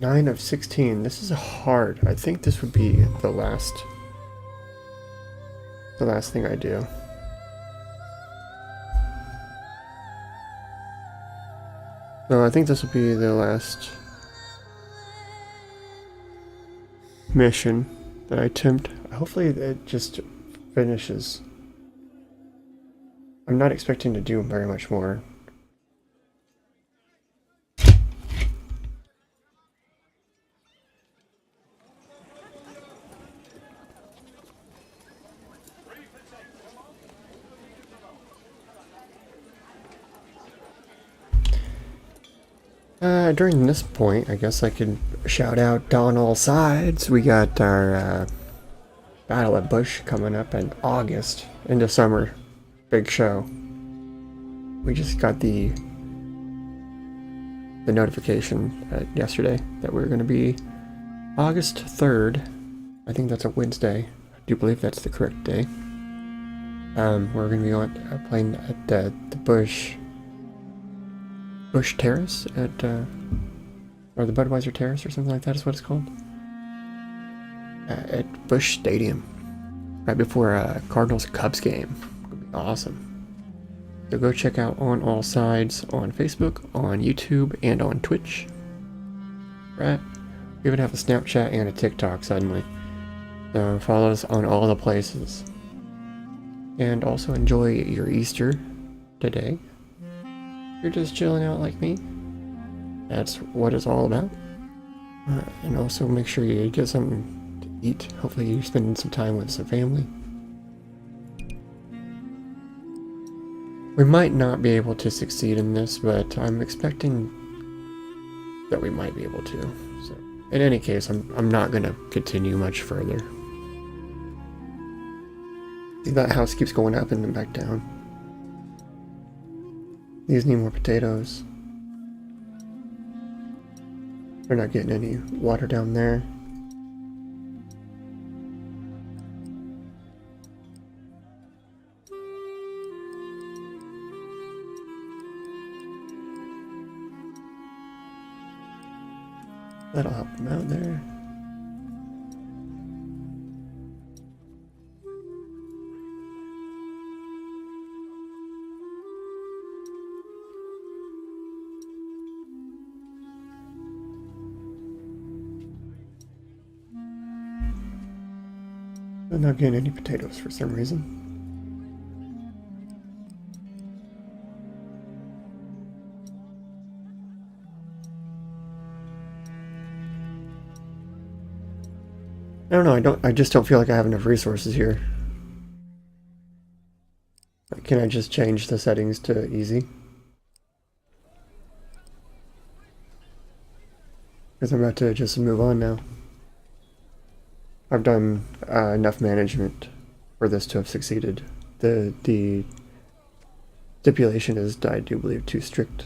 Nine of 16. This is hard. I think this would be the last thing I do. No, I think this will be the last mission that I attempt. Hopefully it just finishes. I'm not expecting to do very much more. During this point, I guess I could shout out on all sides. We got our Battle at Bush coming up in August, into summer. Big show. We just got the notification yesterday that we're going to be August 3rd. I think that's a Wednesday. I do believe that's the correct day. We're going to be playing at the Bush Terrace or the Budweiser Terrace or something like that is what it's called. At Bush Stadium, right before Cardinals Cubs game. It'll be awesome. So go check out On All Sides on Facebook, on YouTube, and on Twitch. Right? We even have a Snapchat and a TikTok suddenly. So follow us on all the places. And also enjoy your Easter today. You're just chilling out like me. That's what it's all about. And also make sure you get something to eat. Hopefully you're spending some time with some family. We might not be able to succeed in this, but I'm expecting that we might be able to. So, in any case, I'm not going to continue much further. See, that house keeps going up and then back down. These need more potatoes. They're not getting any water down there. That'll help them out there. They're not getting any potatoes for some reason. I don't know, I just don't feel like I have enough resources here. Can I just change the settings to easy? Because I'm about to just move on now. I've done enough management for this to have succeeded. The stipulation is, I do believe, too strict.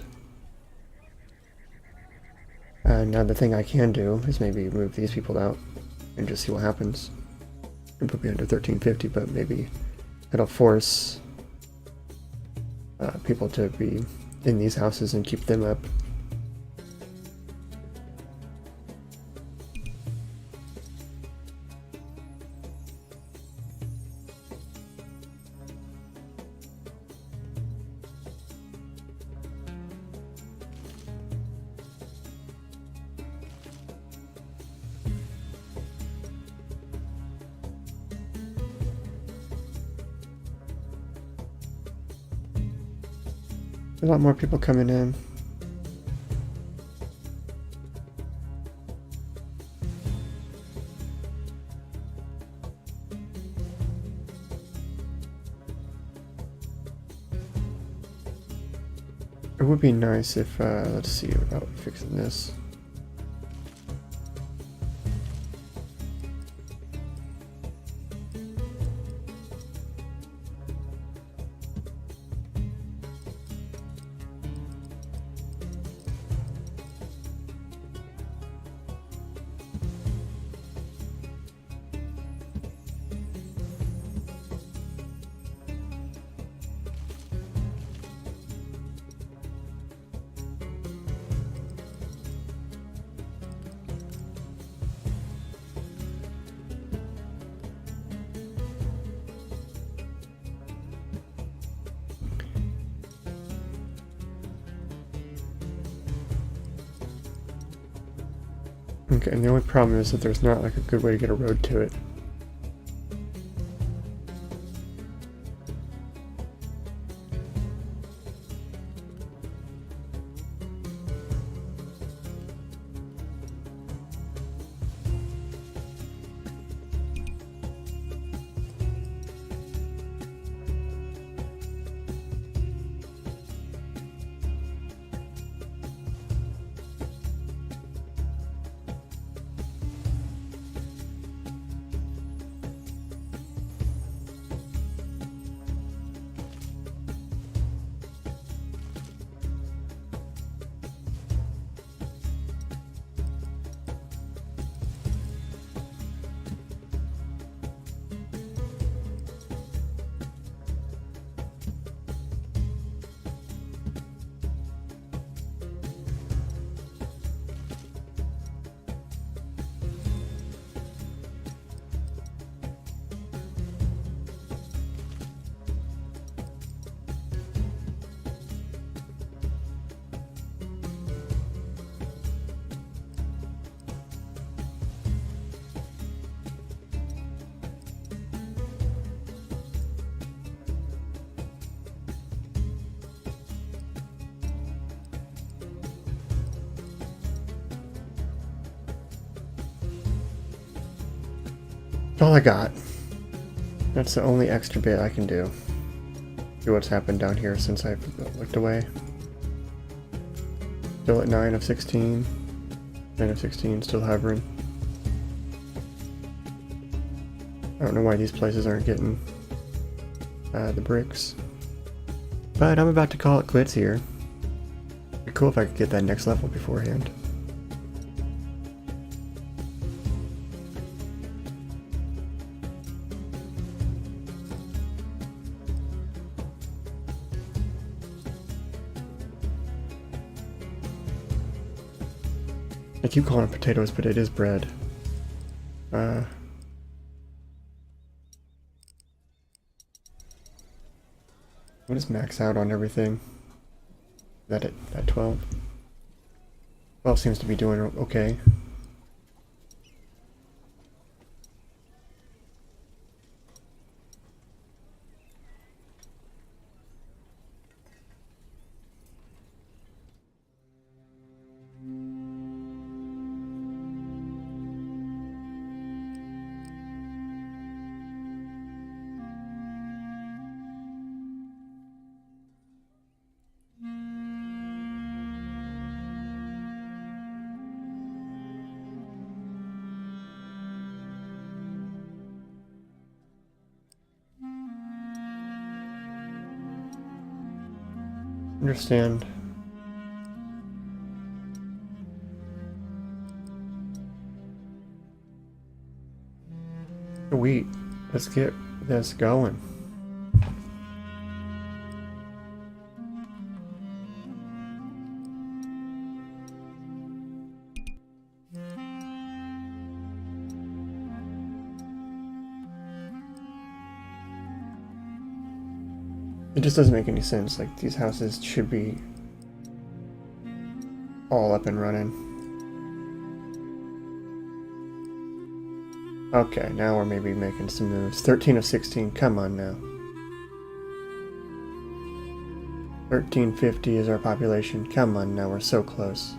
Now the thing I can do is maybe move these people out and just see what happens. And put me under 1350, but maybe it'll force people to be in these houses and keep them up. A lot more people coming in. It would be nice if, let's see about fixing this. Okay, and the only problem is that there's not like a good way to get a road to it. That's all I got. That's the only extra bit I can do. See what's happened down here since I've looked away. Still at 9 of 16. 9 of 16, still hovering. I don't know why these places aren't getting the bricks. But I'm about to call it quits here. It'd be cool if I could get that next level beforehand. I keep calling it potatoes, but it is bread. What is max out on everything? Is that it? At 12? 12 seems to be doing okay. Understand. Sweet. Let's get this going. It just doesn't make any sense. Like, these houses should be all up and running. Okay, now we're maybe making some moves. 13 of 16, come on now. 1350 is our population. Come on now, we're so close.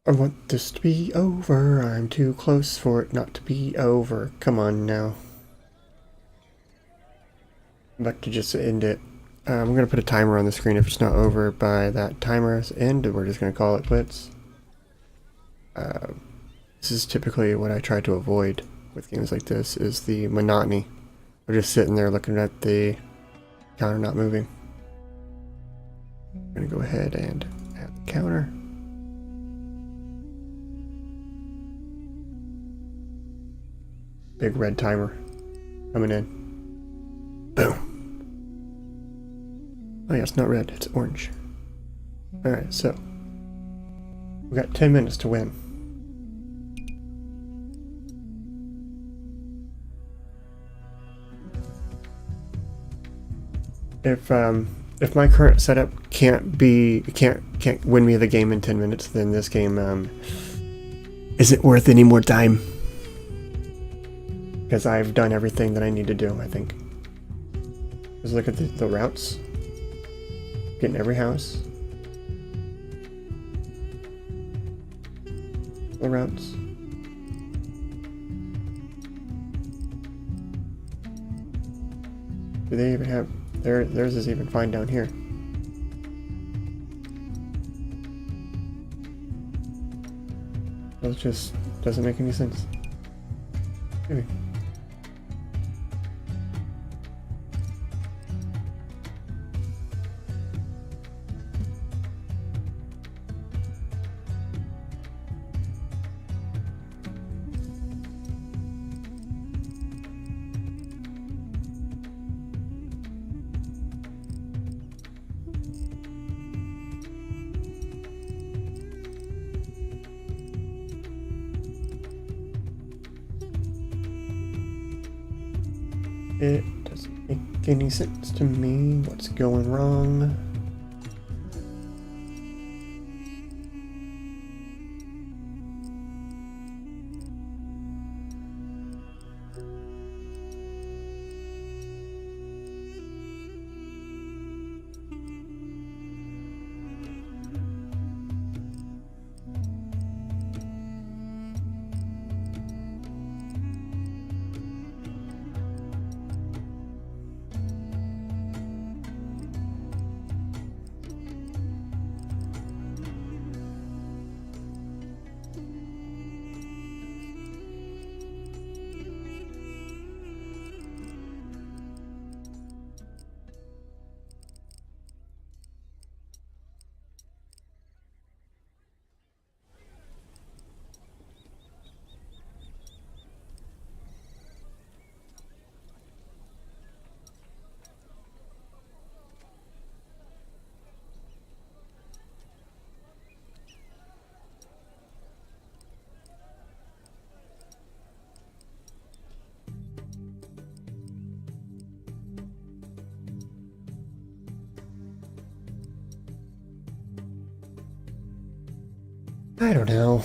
I want this to be over. I'm too close for it not to be over. Come on now. I'm about to just end it. I'm going to put a timer on the screen. If it's not over by that timer's end, we're just going to call it quits. This is typically what I try to avoid with games like this, is the monotony. We're just sitting there looking at the counter not moving. I'm going to go ahead and add the counter. Big red timer coming in. Boom. Oh yeah, it's not red, it's orange. Alright, so we got 10 minutes to win. If my current setup can't win me the game in 10 minutes, then this game isn't worth any more time. Because I've done everything that I need to do, I think. Just look at the routes. Getting every house. The routes. Do they even have... Theirs is even fine down here. It just doesn't make any sense. Maybe. It doesn't make any sense to me. What's going wrong? I don't know.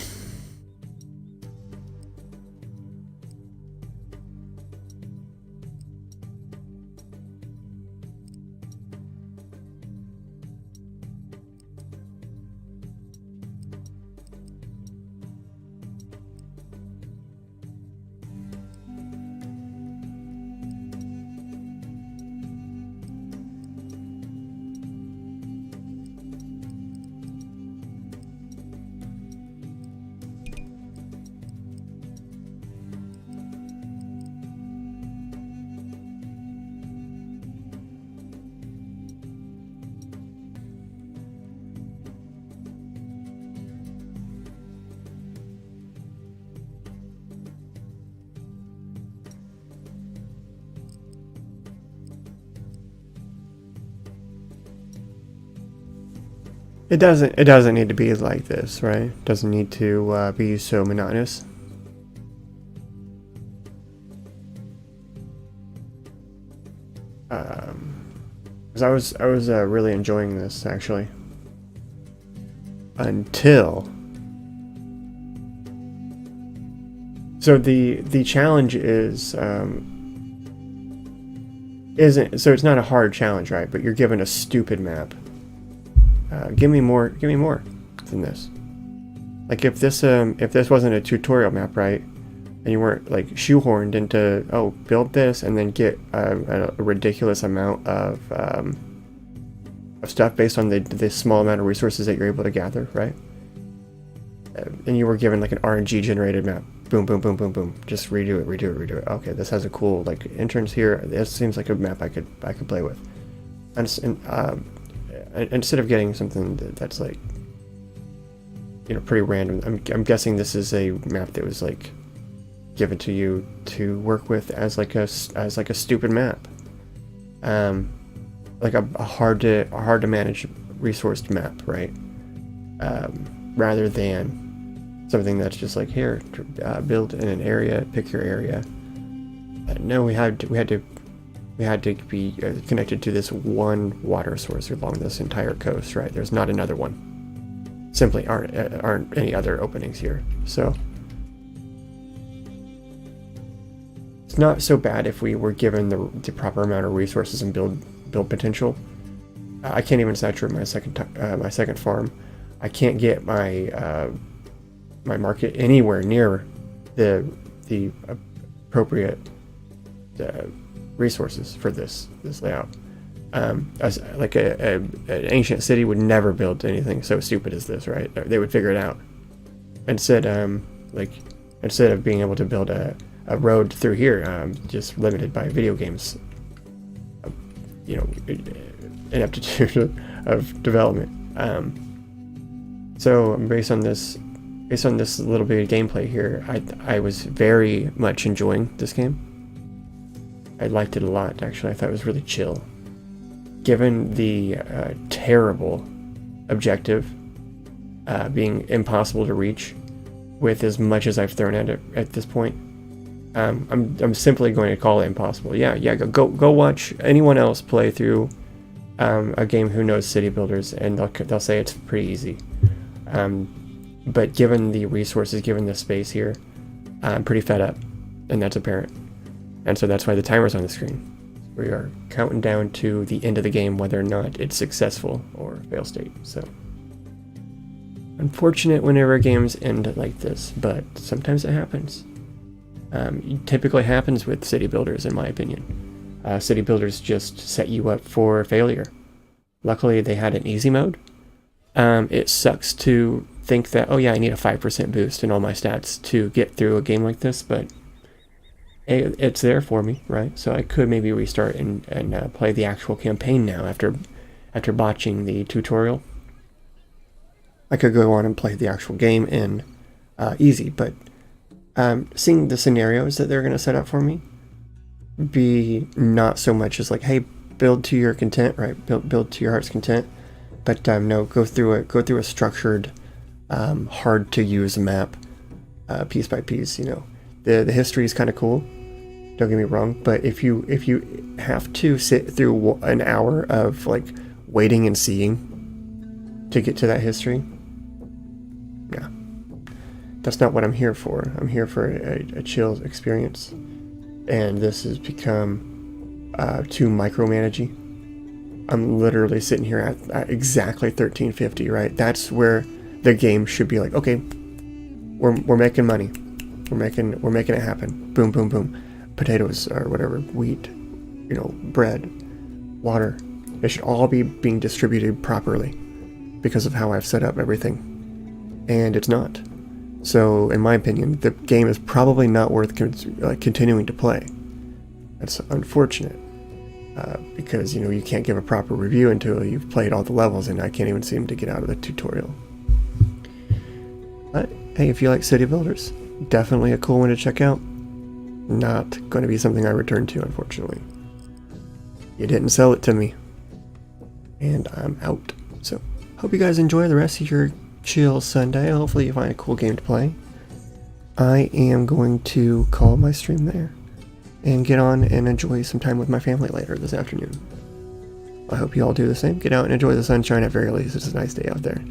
It doesn't need to be like this, right? It doesn't need to be so monotonous. Because I was really enjoying this actually until. So the challenge is isn't, so it's not a hard challenge, right? But you're given a stupid map. Give me more than this. Like if this wasn't a tutorial map, right? And you weren't like shoehorned into, oh, build this and then get a ridiculous amount of stuff based on the small amount of resources that you're able to gather, right? And you were given like an RNG generated map. Boom, boom, boom, boom, boom. Just redo it, redo it, redo it. Okay, this has a cool like entrance here. This seems like a map I could play with. And instead of getting something that's like, you know, pretty random, I'm guessing this is a map that was like given to you to work with as like a stupid map, like a hard to manage resourced map, right? Rather than something that's just like, here, build in an area, pick your area. No, we had to be connected to this one water source along this entire coast, right? There's not another one. Simply aren't any other openings here. So it's not so bad if we were given the proper amount of resources and build potential. I can't even saturate my second farm. I can't get my my market anywhere near the appropriate resources for this layout. As like an ancient city would never build anything so stupid as this, right? They would figure it out. Instead of being able to build a road through here, just limited by video games, you know, ineptitude of development. So based on this little bit of gameplay here, I was very much enjoying this game. I liked it a lot, actually. I thought it was really chill. Given the terrible objective being impossible to reach with as much as I've thrown at it at this point, I'm simply going to call it impossible. Yeah, go watch anyone else play through a game who knows city builders, and they'll say it's pretty easy. But given the resources, given the space here, I'm pretty fed up, and that's apparent. And so that's why the timer's on the screen. We are counting down to the end of the game, whether or not it's successful or fail state. So unfortunate whenever games end like this, but sometimes it happens. It typically happens with city builders, in my opinion. City builders just set you up for failure. Luckily, they had an easy mode. It sucks to think that, oh yeah, I need a 5% boost in all my stats to get through a game like this, but it's there for me, right? So I could maybe restart and play the actual campaign now after botching the tutorial. I could go on and play the actual game in easy, but seeing the scenarios that they're going to set up for me be not so much as like, hey, build to your content, right? Build to your heart's content, but no, go through a structured, hard to use map, piece by piece. You know, the history is kind of cool. Don't get me wrong, but if you have to sit through an hour of like waiting and seeing to get to that history, yeah, that's not what I'm here for. I'm here for a chill experience, and this has become too micromanaging. I'm literally sitting here at exactly 1350, right? That's where the game should be like, okay, we're making money, we're making it happen. Boom, boom, boom. Potatoes or whatever, wheat, you know, bread, water. It should all be being distributed properly because of how I've set up everything, and it's not. So, in my opinion, the game is probably not worth continuing to play. That's unfortunate. Because, you know, you can't give a proper review until you've played all the levels, and I can't even seem to get out of the tutorial. But, hey, if you like city builders, definitely a cool one to check out. Not going to be something I return to, unfortunately. You didn't sell it to me. And I'm out. So, hope you guys enjoy the rest of your chill Sunday. Hopefully you find a cool game to play. I am going to call my stream there and get on and enjoy some time with my family later this afternoon. I hope you all do the same. Get out and enjoy the sunshine at very least. It's a nice day out there.